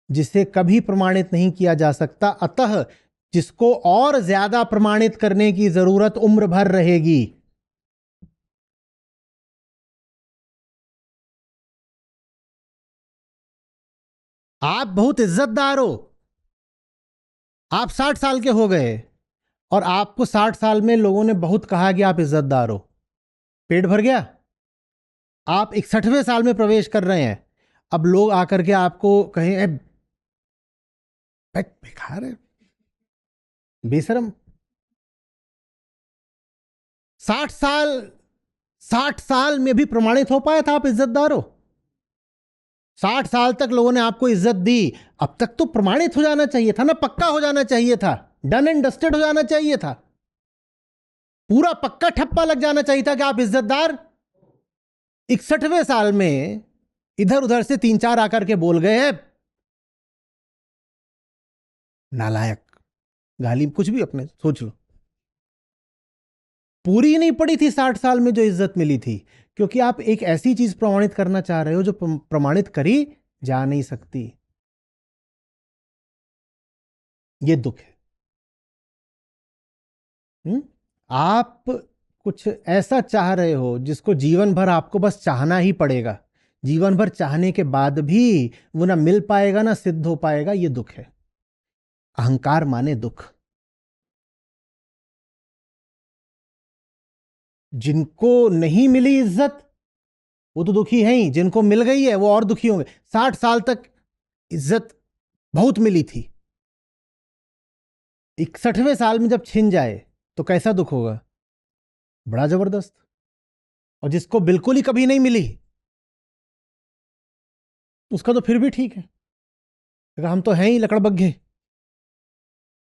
जिसे कभी प्रमाणित नहीं किया जा सकता, अतः जिसको और ज्यादा प्रमाणित करने की जरूरत उम्र भर रहेगी। आप बहुत इज्जतदार हो, आप 60 साल के हो गए और आपको 60 साल में लोगों ने बहुत कहा कि आप इज्जतदार हो, पेट भर गया। आप 61वें साल में प्रवेश कर रहे हैं, अब लोग आकर के आपको कहें बेकार है, बेशरम। 60 साल, 60 साल में भी प्रमाणित हो पाया था आप इज्जतदार हो? 60 साल तक लोगों ने आपको इज्जत दी, अब तक तो प्रमाणित हो जाना चाहिए था ना, पक्का हो जाना चाहिए था, डन एंड डस्टेड हो जाना चाहिए था, पूरा पक्का ठप्पा लग जाना चाहिए था कि आप इज्जतदार। 61वें साल में इधर उधर से 3-4 आकर के बोल गए हैं, नालायक, गाली, कुछ भी अपने सोच लो। पूरी नहीं पड़ी थी 60 साल में जो इज्जत मिली थी, क्योंकि आप एक ऐसी चीज प्रमाणित करना चाह रहे हो जो प्रमाणित करी जा नहीं सकती। ये दुख है। आप कुछ ऐसा चाह रहे हो जिसको जीवन भर आपको बस चाहना ही पड़ेगा, जीवन भर चाहने के बाद भी वो ना मिल पाएगा ना सिद्ध हो पाएगा, ये दुख है। अहंकार माने दुख। जिनको नहीं मिली इज्जत वो तो दुखी है ही, जिनको मिल गई है वो और दुखी होंगे। 60 साल तक इज्जत बहुत मिली थी, 61वें साल में जब छिन जाए तो कैसा दुख होगा, बड़ा जबरदस्त। और जिसको बिल्कुल ही कभी नहीं मिली उसका तो फिर भी ठीक है, क्योंकि हम तो हैं ही लकड़बग्घे,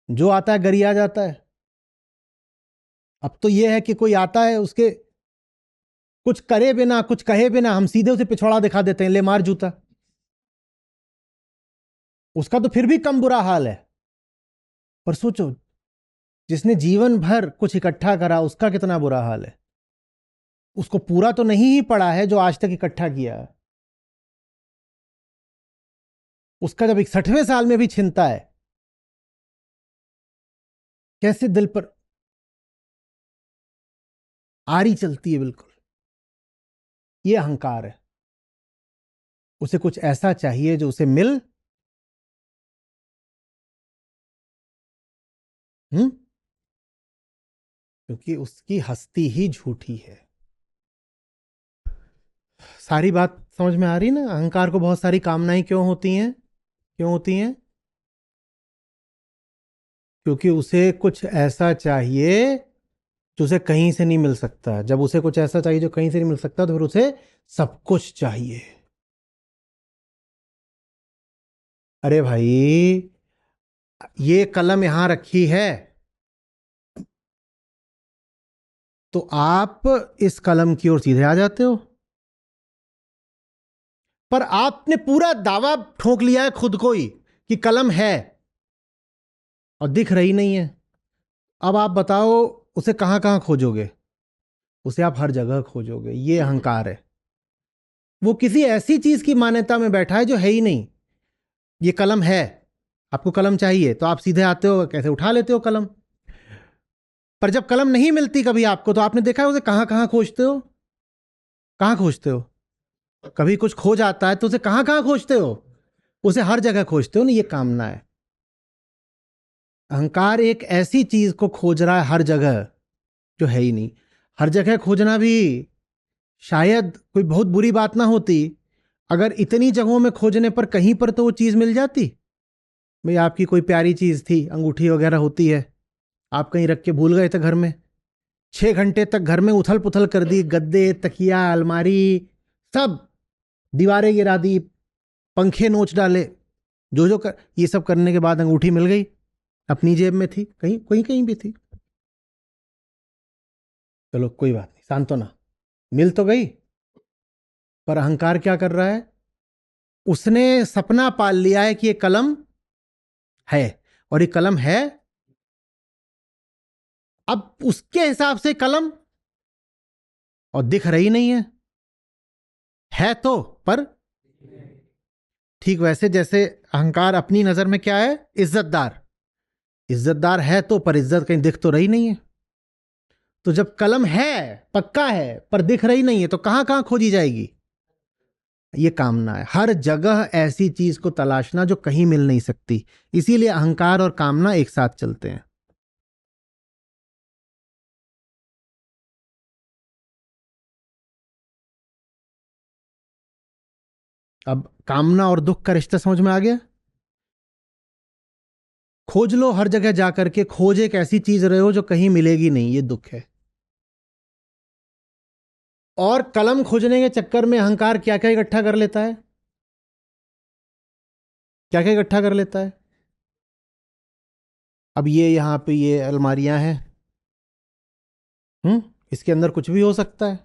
जो आता है गरिया जाता है। अब तो यह है कि कोई आता है, उसके कुछ करे बिना कुछ कहे बिना हम सीधे उसे पिछवाड़ा दिखा देते हैं, ले मार जूता। उसका तो फिर भी कम बुरा हाल है, पर सोचो जिसने जीवन भर कुछ इकट्ठा करा उसका कितना बुरा हाल है। उसको पूरा तो नहीं ही पड़ा है जो आज तक इकट्ठा किया है, उसका जब 61वें साल में भी छिनता है, कैसे दिल पर आरी चलती है। बिल्कुल ये अहंकार है। उसे कुछ ऐसा चाहिए जो उसे मिल क्योंकि उसकी हस्ती ही झूठी है। सारी बात समझ में आ रही ना? अहंकार को बहुत सारी कामनाएं क्यों होती हैं? क्यों होती हैं? क्योंकि उसे कुछ ऐसा चाहिए जो उसे कहीं से नहीं मिल सकता। जब उसे कुछ ऐसा चाहिए जो कहीं से नहीं मिल सकता तो फिर उसे सब कुछ चाहिए। अरे भाई, ये कलम यहां रखी है तो आप इस कलम की ओर सीधे आ जाते हो, पर आपने पूरा दावा ठोक लिया है खुद को ही कि कलम है और दिख रही नहीं है। अब आप बताओ उसे कहां कहां खोजोगे? उसे आप हर जगह खोजोगे। ये अहंकार है। वो किसी ऐसी चीज की मान्यता में बैठा है जो है ही नहीं। ये कलम है, आपको कलम चाहिए तो आप सीधे आते हो, कैसे उठा लेते हो कलम। पर जब कलम नहीं मिलती कभी आपको, तो आपने देखा है उसे कहां कहां खोजते हो? कहां खोजते हो? कभी कुछ खो जाता है तो उसे कहां कहां खोजते हो? उसे हर जगह खोजते हो ना। ये कामना है। अहंकार एक ऐसी चीज को खोज रहा है हर जगह जो है ही नहीं। हर जगह खोजना भी शायद कोई बहुत बुरी बात ना होती अगर इतनी जगहों में खोजने पर कहीं पर तो वो चीज मिल जाती। भाई आपकी कोई प्यारी चीज थी, अंगूठी वगैरह होती है, आप कहीं रख के भूल गए थे घर में, 6 घंटे तक घर में उथल पुथल कर दी, गद्दे तकिया अलमारी सब, दीवारें गिरा दी, पंखे नोच डाले, ये सब करने के बाद अंगूठी मिल गई, अपनी जेब में थी, कहीं कहीं कहीं भी थी। चलो कोई बात नहीं, सांत्वना, मिल तो गई। पर अहंकार क्या कर रहा है? उसने सपना पाल लिया है कि ये कलम है, और ये कलम है। अब उसके हिसाब से कलम और दिख रही नहीं है तो, पर ठीक वैसे जैसे अहंकार अपनी नजर में क्या है? इज्जतदार। इज्जतदार है तो, पर इज्जत कहीं दिख तो रही नहीं है। तो जब कलम है, पक्का है, पर दिख रही नहीं है, तो कहां कहां खोजी जाएगी? ये कामना है। हर जगह ऐसी चीज को तलाशना जो कहीं मिल नहीं सकती। इसीलिए अहंकार और कामना एक साथ चलते हैं। अब कामना और दुख का रिश्ता समझ में आ गया? खोज लो हर जगह जाकर के, खोज एक ऐसी चीज रहे हो जो कहीं मिलेगी नहीं, ये दुख है। और कलम खोजने के चक्कर में अहंकार क्या क्या इकट्ठा कर लेता है? क्या क्या इकट्ठा कर लेता है? अब ये यहां पे ये अलमारियां हैं, इसके अंदर कुछ भी हो सकता है।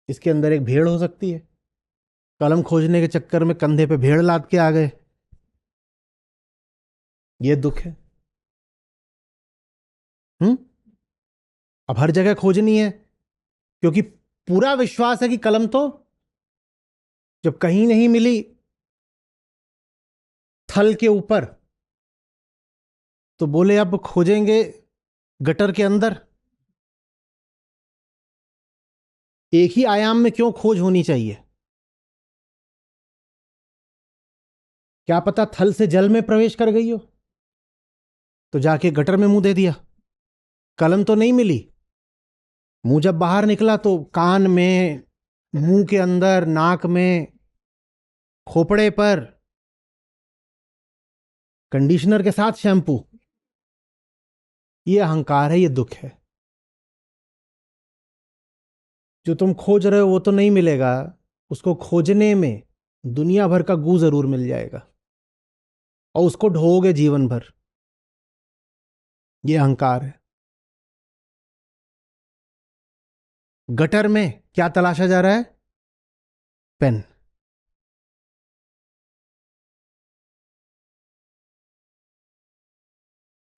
इसके अंदर एक भेड़ हो सकती है। कलम खोजने के चक्कर में कंधे पे भेड़ लाद के आ गए, ये दुख है। हम्म अब हर जगह खोजनी है क्योंकि पूरा विश्वास है कि कलम तो जब कहीं नहीं मिली थल के ऊपर, तो बोले अब खोजेंगे गटर के अंदर। एक ही आयाम में क्यों खोज होनी चाहिए? क्या पता थल से जल में प्रवेश कर गई हो, तो जाके गटर में मुंह दे दिया, कलम तो नहीं मिली, मुंह जब बाहर निकला तो कान में, मुंह के अंदर, नाक में, खोपड़े पर कंडीशनर के साथ शैम्पू। ये अहंकार है, ये दुख है। जो तुम खोज रहे हो वो तो नहीं मिलेगा, उसको खोजने में दुनिया भर का गू जरूर मिल जाएगा और उसको ढोओगे जीवन भर। ये अहंकार है। गटर में क्या तलाशा जा रहा है? पेन।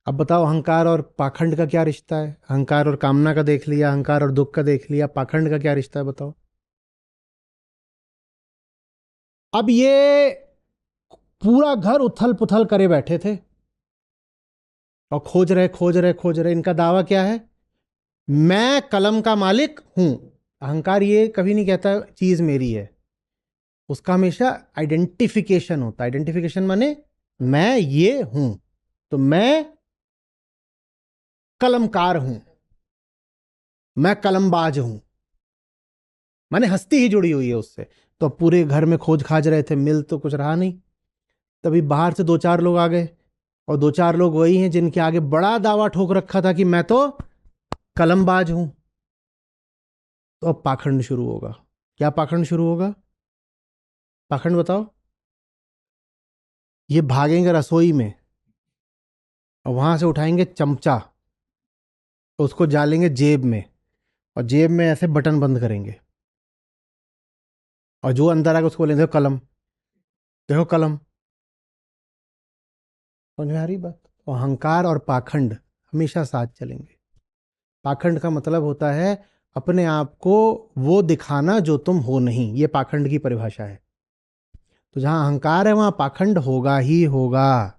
अब बताओ, अहंकार और पाखंड का क्या रिश्ता है? अहंकार और कामना का देख लिया, अहंकार और दुख का देख लिया, पाखंड का क्या रिश्ता है बताओ। अब ये पूरा घर उथल पुथल करे बैठे थे और खोज रहे खोज रहे खोज रहे। इनका दावा क्या है? मैं कलम का मालिक हूं। अहंकार ये कभी नहीं कहता चीज मेरी है, उसका हमेशा आइडेंटिफिकेशन होता है। आइडेंटिफिकेशन माने मैं ये हूं, तो मैं कलमकार हूं, मैं कलमबाज हूं, माने हस्ती ही जुड़ी हुई है उससे। तो अब पूरे घर में खोज खाज रहे थे, मिल तो कुछ रहा नहीं। तभी बाहर से दो चार लोग आ गए, और दो चार लोग वही हैं जिनके आगे बड़ा दावा ठोक रखा था कि मैं तो कलमबाज हूं। तो अब पाखंड शुरू होगा। क्या पाखंड शुरू होगा? पाखंड बताओ। ये भागेंगे रसोई में और वहां से उठाएंगे चमचा, उसको डालेंगे जेब में, और जेब में ऐसे बटन बंद करेंगे, और जो अंदर आएगा उसको बोलेंगे देखो कलम, देखो कलम। समझ में आ रही बात? तो अहंकार और पाखंड हमेशा साथ चलेंगे। पाखंड का मतलब होता है अपने आप को वो दिखाना जो तुम हो नहीं। ये पाखंड की परिभाषा है। तो जहां अहंकार है वहां पाखंड होगा ही होगा।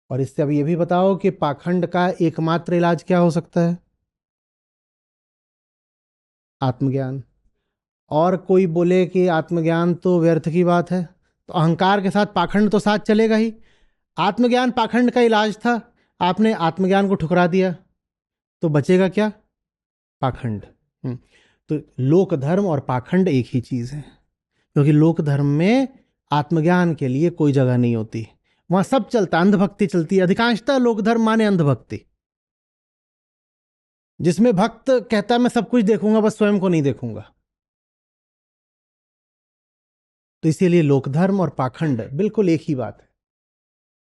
और इससे अब ये भी बताओ कि पाखंड का एकमात्र इलाज क्या हो सकता है? आत्मज्ञान। और कोई बोले कि आत्मज्ञान तो व्यर्थ की बात है, तो अहंकार के साथ पाखंड तो साथ चलेगा ही। आत्मज्ञान पाखंड का इलाज था, आपने आत्मज्ञान को ठुकरा दिया, तो बचेगा क्या? पाखंड। तो लोक धर्म और पाखंड एक ही चीज है, क्योंकि लोक धर्म में आत्मज्ञान के लिए कोई जगह नहीं होती। वहां सब चलता, अंधभक्ति चलती है। अधिकांशतः लोक धर्म माने अंधभक्ति, जिसमें भक्त कहता है मैं सब कुछ देखूंगा बस स्वयं को नहीं देखूंगा। तो इसीलिए लोक धर्म और पाखंड बिल्कुल एक ही बात है।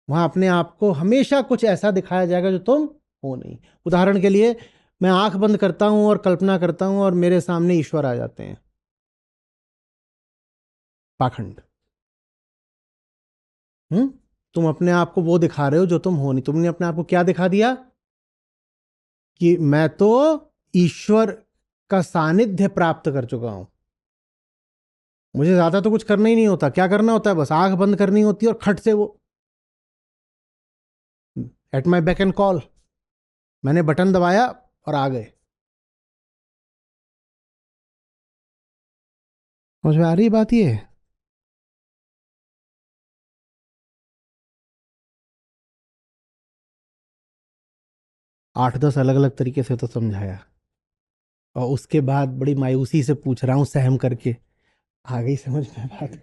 वहां अपने आप को हमेशा कुछ ऐसा दिखाया जाएगा जो तुम हो नहीं। उदाहरण के लिए, मैं आंख बंद करता हूं और कल्पना करता हूं और मेरे सामने ईश्वर आ जाते हैं। पाखंड। तुम अपने आप को वो दिखा रहे हो जो तुम हो नहीं। तुमने अपने आप को क्या दिखा दिया? कि मैं तो ईश्वर का सानिध्य प्राप्त कर चुका हूं, मुझे ज्यादा तो कुछ करना ही नहीं होता। क्या करना होता है? बस आंख बंद करनी होती है और खट से वो at my back and call, मैंने बटन दबाया और आ गए। समझ में आ रही बात? ये 8-10 अलग अलग तरीके से तो समझाया, और उसके बाद बड़ी मायूसी से पूछ रहा हूं सहम करके, आ गई समझ में बात?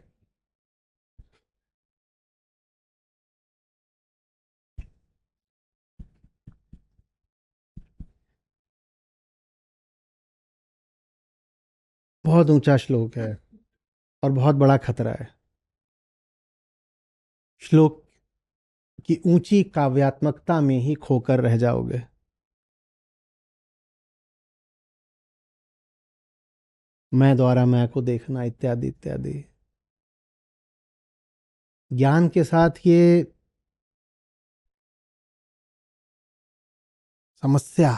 बहुत ऊंचा श्लोक है और बहुत बड़ा खतरा है। श्लोक की ऊंची काव्यात्मकता में ही खोकर रह जाओगे। मैं द्वारा मैं को देखना इत्यादि इत्यादि। ज्ञान के साथ ये समस्या,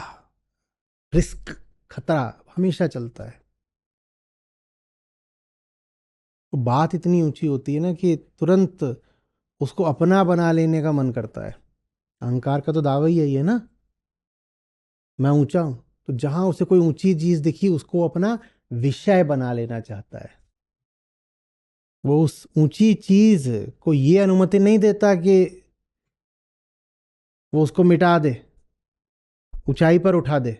रिस्क, खतरा हमेशा चलता है। तो बात इतनी ऊंची होती है ना कि तुरंत उसको अपना बना लेने का मन करता है। अहंकार का तो दावा ही यही है ना, मैं ऊंचा हूं। तो जहां उसे कोई ऊंची चीज दिखी उसको अपना विषय बना लेना चाहता है। वो उस ऊंची चीज को ये अनुमति नहीं देता कि वो उसको मिटा दे, ऊंचाई पर उठा दे।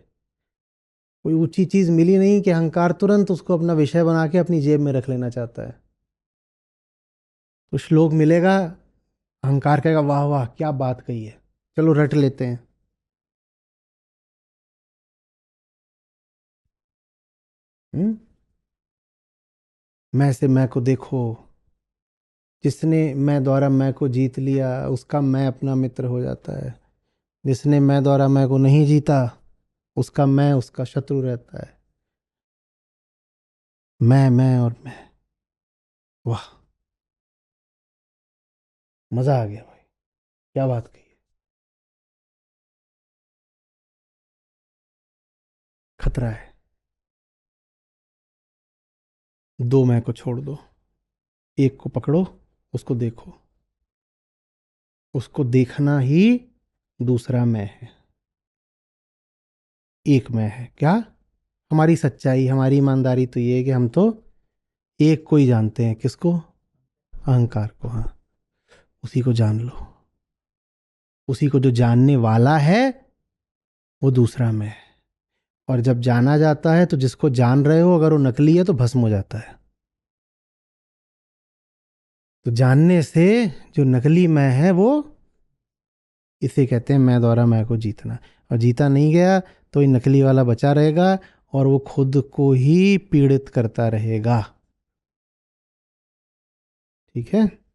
कोई ऊंची चीज मिली नहीं कि अहंकार तुरंत उसको अपना विषय बना के अपनी जेब में रख लेना चाहता है। तो श्लोक मिलेगा, अहंकार कहेगा वाह वाह क्या बात कही है, चलो रट लेते हैं। हम्म? मैं से मैं को देखो, जिसने मैं द्वारा मैं को जीत लिया उसका मैं अपना मित्र हो जाता है, जिसने मैं द्वारा मैं को नहीं जीता उसका मैं उसका शत्रु रहता है। मैं और मैं, वाह, मजा आ गया भाई, क्या बात कही है। खतरा है। दो मैं को छोड़ दो, एक को पकड़ो, उसको देखो, उसको देखना ही दूसरा मैं है। एक मैं है क्या, हमारी सच्चाई हमारी ईमानदारी तो ये है कि हम तो एक को ही जानते हैं। किसको? अहंकार को। हाँ, उसी को जान लो, उसी को जो जानने वाला है वो दूसरा मैं है। और जब जाना जाता है तो जिसको जान रहे हो अगर वो नकली है तो भस्म हो जाता है। तो जानने से जो नकली मैं है वो, इसे कहते हैं मैं द्वारा मैं को जीतना। और जीता नहीं गया तो ये नकली वाला बचा रहेगा और वो खुद को ही पीड़ित करता रहेगा। ठीक है।